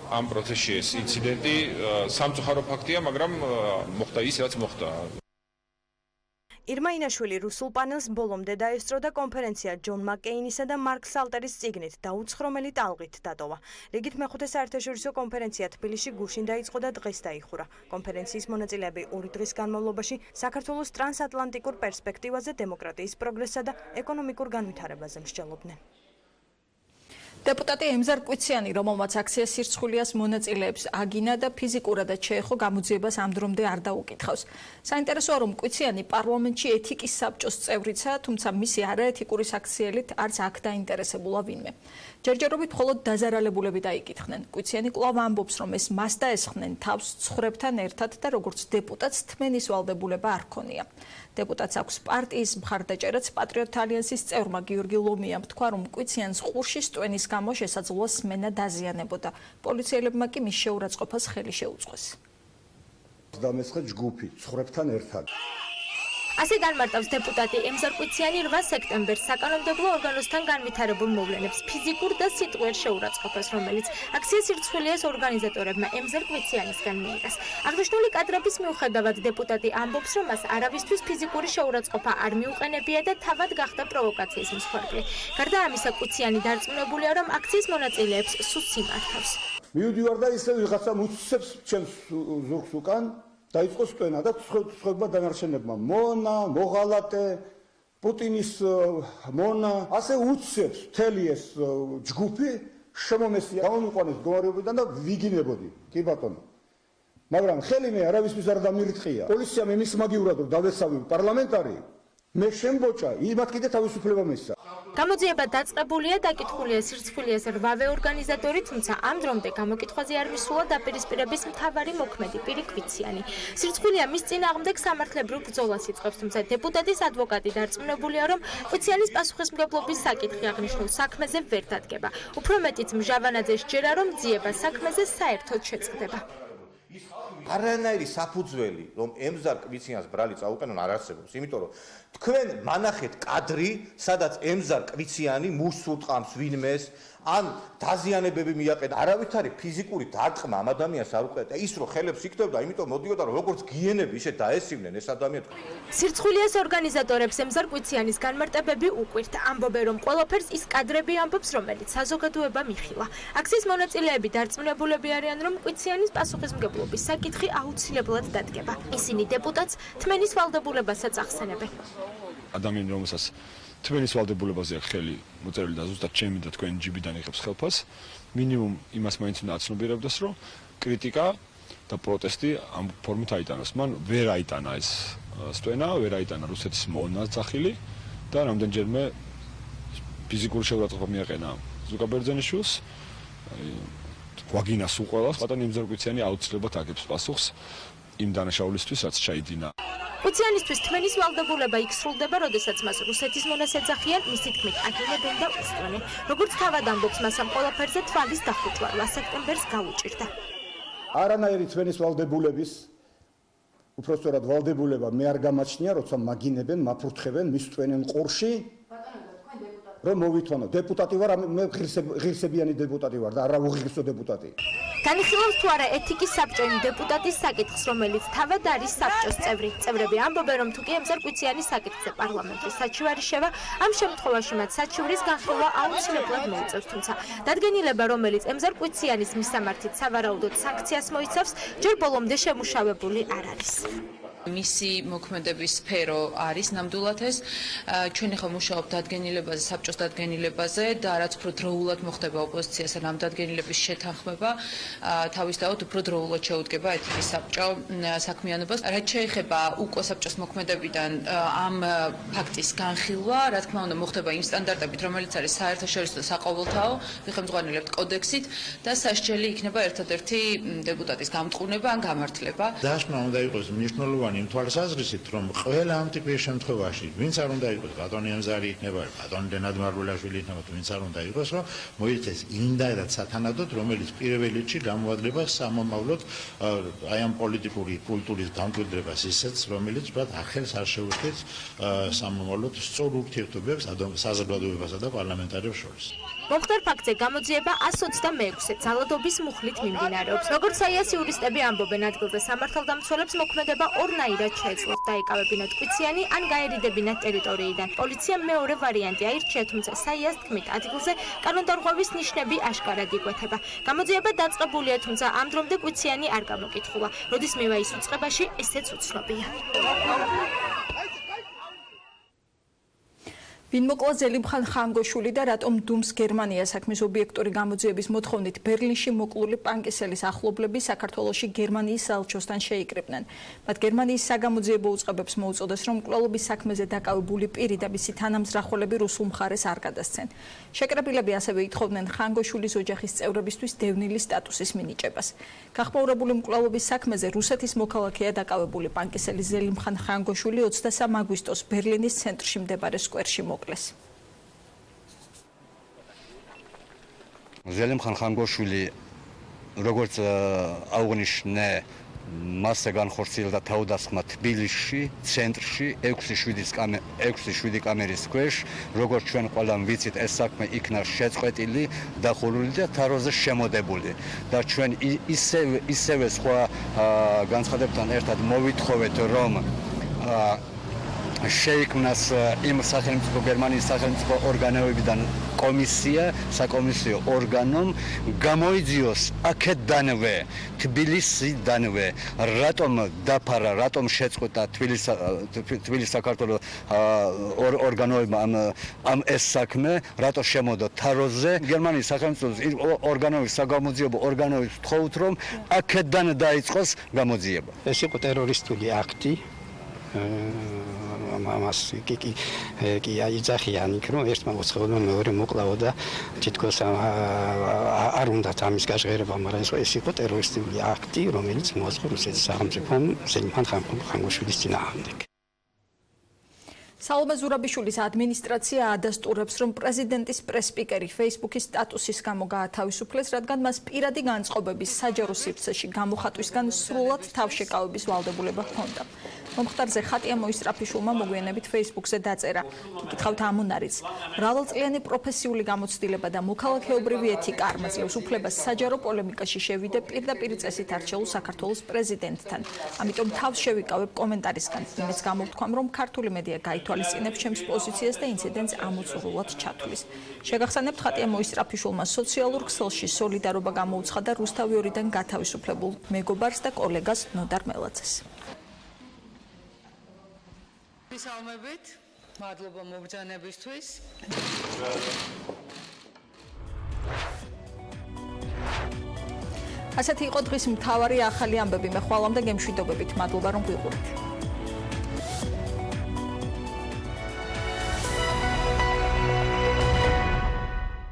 ამ პროცესში ეს ინციდენტი სამწუხარო ფაქტია, მაგრამ მოხდა ის, რაც მოხდა. ირმა ინაშვილი რუსულ პანელს ბოლომდე დაესწრო და კონფერენცია ჯონ მაკკეინისა და მარკ სალტერის წიგნით დაუცხრომელი ტალღით დატოვა. რიგით მეხუთე საერთაშორისო კონფერენცია თბილისში გუშინ დაიწყო და დღეს დაიხურა. კონფერენციის მონაწილეები 2 დღის განმავლობაში საქართველოს ტრანსატლანტიკურ პერსპექტივაზე, დემოკრატიის პროგრესსა და ეკონომიკურ განვითარებაზე მსჯელობდნენ. დეპუტატი ემზარ კვიციანი, რომელმაც აქციას სირცხვილიას მონაწილეებს აგინა და ფიზიკურადაც შეეხო გამოძიებას ამ დრომდე არ დაუკითხავს. საინტერესოა, რომ კვიციანი პარლამენტში ეთიკის საბჭოს წევრიცა, თუმცა მისი არაეთიკური საქციელით არც აქ დაინტერესებულა ვინმე. ჯერჯერობით მხოლოდ დაზარალებულები დაიკითხნენ. კვიციანი კვლავ ამბობს, რომ ეს მას დაესხნენ თავს ცხრებთან ერთად და როგორც დეპუტატს თმენის ვალდებულება არ ჰქონია. დეპუტატს აქვს პარტიის მხარდაჭერაც. პატრიოტთა ალიანსის წევრმა გიორგი ლომიამ თქვა, რომ კვიციანს ყურშის ტვენის გამო შესაძლოა სმენა დაზიანებოდა. პოლიციელებმა კი მის შეურაცხყოფას ხელი შეუწყეს. დამესხა ჯგუფი ცხრებთან ერთად. ასე განმარტავს დეპუტატი ემზარ კვიციანი 8 სექტემბერს საკანონმდებლო ორგანოსთან განვითარებულ მოვლენებს ფიზიკურ და სიტყვიერ შეურაცხყოფას, რომელიც აქციის სირცხვილიას ორგანიზატორებმა ემზარ კვიციანისგან მიიღეს. აღნიშნული კადრების მიუხედავად დეპუტატი ამბობს, რომ მას არავისთვის ფიზიკური შეურაცხყოფა არ მიუყენებია და თავად გახდა პროვოკაციის მსხვერპლი. გარდა ამისა, კვიციანი დარწმუნებულია, რომ აქციის მონაწილეებს სუსტ იმართავს. მივდივარ და ისე ვიღაცა მუცებს ჩემს ზურგს უკან დაიწყო სტვენა და ცხოვრება დანარჩენებმა მონა, მოღალატე, პუტინის მონა, ასე უცებს მთელი ეს ჯგუფი შემომესია გამომიყვანეს მდგომარეობიდან და ვიგინებოდი, კი ბატონო. მაგრამ ხელი მე არავისთვის არ დამირტყია. პოლიციამ იმის მაგივრად რომ დავესავი პარლამენტარი, მე შემბოჭა, იმათ კიდე თავისუფლება მისცა. გამოძიება დაწყებულია, დაკითხულია სირცხვილიას 8-ვე ორგანიზატორი, თუმცა ამ დრომდე გამოკითხვაზე არ მისულა დაპირისპირების მთავარი მოქმედი პირი კვიციანი. სირცხვილია მის წინააღმდეგ სამართლებრივ ბრძოლას იწყებს, თუმცა დეპუტატის ადვოკატი დარწმუნებულია, რომ კვიციანის პასუხისმგებლობის საკითხი აღნიშნულ საქმეზე ვერ დადგება. უფრო მეტიც მჟავანაძე სჯერა, რომ ძიება საქმეზე საერთოდ შეწყდება. არანაირი საფუძველი, რომ ემზარ კვიციანს ბრალი წაუყენონ არ არსებობს, იმიტომ რომ თქვენ მანახეთ კადრი, სადაც ემზარ კვიციანი მუშს უტყამს ვინმეს, ან დაზიანებები მიაყენა, არავითარი ფიზიკური დარტყმა ამ ადამიანს არ უყურებდა. ის რომ ხელებს იკდებდა, იმიტომ მოდიოდა რომ როგორც გიენები ისე დაესივნენ ეს ადამიანები. სირცხვილიას ორგანიზატორებს ემზარ-კვიციანის განმარტებები უკვირთ. ამბობენ, რომ ყველაფერს ის კადრები ამბობს, რომელიც საზოგადოება მიხილა. აქციის მონაწილეები დარწმუნებულები არიან, რომ კვიციანის პასუხისმგებლობის საკითხი აუცილებლად დადგება. ისინი დეპუტატს თმენის ვალდებულებასაც ახსენებენ. ადამიანი, რომელსაც თმენის ვალდებულებაზე აქვს ხელი მოწერილი და ზუსტად ჩემი და თქვენი ჯიბიდან იღებს ხელფას, მინიმუმ იმას მაინც უნდა აცნობიერებდეს, რომ კრიტიკა და პროტესტი ამ ფორმით აიტანოს. მან ვერ აიტანა ეს სტვენა, ვერ აიტანა რუსეთის მონაწახილი და რამდენჯერმე ფიზიკური შეურაცხყოფა მიაყენა ზუკაბერძენიშვილს, ვაგინას უყველას, ბატონი ემზარ-კვიციანი აუცილებლად აგებს პასუხს იმ დანაშაულისთვის, რაც ჩაიდინა. კვიციანისთვის თმენის ვალდებულება იქ სრულდება, როდესაც მას რუსეთის მონას ეძახიან, მისი თქმით აგინებენ და უსწრონენ. როგორც თავად ამბობს, მას ამ ყველაფერზე თვალის დახუჭვარვა სექტემბერს გაუჭირდა. არანაირი თმენის ვალდებულების, უпростоრად ვალდებულება მე არ გამაჩნია, როცა მაგინებენ, მაფურთხებენ, მისწვენენ ყურში. რომ მოვითვანო დეპუტატი ვარ, მე ღირსებიანი დეპუტატი ვარ და არა უღირსო დეპუტატი. განიხილავს თუ არა ეთიკის საბჭო იმ დეპუტატის საკითხს, რომელიც თავად არის საბჭოს წევრი. წევრები ამბობენ, რომ თუ კი ემზარ-კვიციანის საკითხზე პარლამენტის საჩივარი შევა, ამ შემთხვევაში მათ საჩივრის განხილვა აუცილებლად მოუწევს, თუმცა დადგენილება, რომელიც ემზარ-კვიციანის მისამართით სავარაუდოდ სანქციას მოიცავს, ჯერ ბოლომდე შემუშავებული არ არის. მისი მოქმედების სფერო არის ნამდვილად ეს. ჩვენ ახლა მუშაობთ დადგენილებაზე, საბჭოს დადგენილებაზე და რაც უფრო დროულად მოხდება ოპოზიციასთან ამ დადგენილების შეთანხმება, თავისთავად უფრო დროულად შეუდგება ეთიკის საბჭო საქმიანობას. რაც შეეხება უკვე საბჭოს მოქმედებიდან ამ ფაქტის განხილვა, რა თქმა უნდა მოხდება იმ სტანდარტებით, რომელიც არის საერთაშორისო და საყოველთაო, ვიხემძღვანელებთ კოდექსით და სასჯელი იქნება ერთადერთი დეპუტატის გამტყუნება ან გამართლება. დაშმა უნდა იყოს მნიშვნელოვანი იმ თვალსაზრისით, რომ ყველა ამ ტიპის შემთხვევაში, ვინც არ უნდა იყოს, ბატონი ემზარი იქნება, ბატონი დენად მარგულაშვილი იქნება, ვინც არ უნდა იყოს, რომ მოიწეს იმდაერად სათანადოდ, რომელიც პირველში გამოადლება სამომავლოდ აი ამ პოლიტიკური კულტურის დამკვიდრებას ისეც, რომელიც მათ ახელს არ შეუდგეთ სამომავლოდ სწორ ურთიერთობებს საზოგადოებასა და პარლამენტარებს შორის. მომხდარ ფაქტზე გამოძიება 126-ე ძალადობის მუხლით მიმდინარეობს. როგორც საიას იურისტები ამბობენ, ადგილზე სამართალდამცველებს მოქმედება ორნაირად შეეძლოთ დაეკავებინათ კვიციანი ან გაერიდებინათ ტერიტორიიდან. პოლიციამ მეორე ვარიანტი აირჩია, თუმცა საიას თქმით ადგილზე კანონდარღვევის ნიშნები აშკარად იკვეთება. გამოძიება დაწყებულია, თუმცა ამ დრომდე კვიციანი არ გამოკითხულა. როდის მივა ის უწყებაში, ესეც უცნობია. ვინ მოკლა ზელიმხან ხანგოშვილი და რატომ დუმს გერმანია საქმის ობიექტური გამოძიების მოთხოვნით ბერლინში მოკლული პანკისელის ახლობლები საქართველოში გერმანიის საელჩოსთან შეიკრიბნენ. მათ გერმანიის საგამოძიებო უწყებებს მოუწოდეს, რომ მკვლელობის საქმეზე დაკავებული პირი და მისი თანამზრახველები რუსულ მხარეს არ გადასცენ. შეკრებილები ასევე ითხოვდნენ ხანგოშვილის ოჯახის წევრებისთვის დევნილი სტატუსის მინიჭებას. გახმაურებული მკვლელობის საქმეზე რუსეთის მოქალაქეა დაკავებული პანკისელი ზელიმხან ხანგოშვილი 23 აგვისტოს ბერლინის ცენტრში მდებარე სკვერში მოკლეს. ზელიმხან ხანგოშვილი როგორც აღნიშნე მასზე განხორციელდა თავდასხმა თბილისში, ცენტრში, 6-7 კამერის ქვეშ, როგორც ჩვენ ყველამ ვიცით, ეს საქმე იქნა შეწყვეტილი, დახურული და თაროზე შემოდებული. და ჩვენ ისევე სხვა განცხადებთან ერთად მოვითხოვეთ, რომ შეიქმნას იმ სახელმწიფო გერმანიის სახელმწიფო ორგანოებიდან კომისია, საკომისიო ორგანომ გამოიძიოს აქედანვე, თბილისიდანვე, რატომ დაფარა, რატომ შეწყვეტა თბილისის საქართველოს ორგანოებმა ამ ეს საქმე, რატო შემოდო თაროზე. გერმანიის სახელმწიფო ორგანოების საგამოძიებო ორგანოებს ვთხოვთ, რომ აქედან დაიწყოს გამოძიება. ეს იყო ტერორისტული აქტი. ამას კი აიძახიან იქ რომ ერთმა მოწყობილმა მეორე მოკლაო და თითქოს არ უნდათ ამის გაჟღერება, მაგრამ ეს იყო ტერორისტული აქტი, რომელიც მოაწყო რუსეთის სახელმწიფომ ზელიმხან ხანგოშვილის წინააღმდეგ. სალომე ზურაბიშვილის ადმინისტრაცია ადასტურებს, რომ პრეზიდენტის პრესპიკერი Facebook-ის სტატუსის გამო გაათავისუფლეს, რადგან მას პირადი განწყობების საჯარო სივრცეში გამოხატვისგან სრულად თავშეკავების ვალდებულება ჰქონდა. მომხდარზე ხატია მოისწრაფიშულმა მოგვიანებით Facebook-ზე დაწერა. გითხავთ ამუნარიც. მრავალწლიანი პროფესიული გამოცდილება და მოქალაქეობრივი ეთიკა არ მაძლევს უფლებას საჯარო პოლემიკაში შევიდე პირდაპირ წესით არჩეულ საქართველოს პრეზიდენტთან. ამიტომ თავს შევიკავებ კომენტარისგან. იმეც გამოვთქვამ, რომ ქართული მედია გაითვალისწინებს ჩემს პოზიციას და ინციდენტს ამოწურულად ჩათვლის. შეგახსენებთ, ხატია მოისწრაფიშულმა სოციალურ ქსელში სოლიდარობა გამოუცხადა რუსთავი 2-დან გათავისუფლებულ მეგობარს და კოლეგას ნოდარ მელაძეს. მისალმებით, მადლობა მობრძანებისთვის. ასეთი იყო დღის მთავარი ახალი ამბები. მე ხვალამდე გემშვიდობებით. მადლობა რომ გვიყურეთ.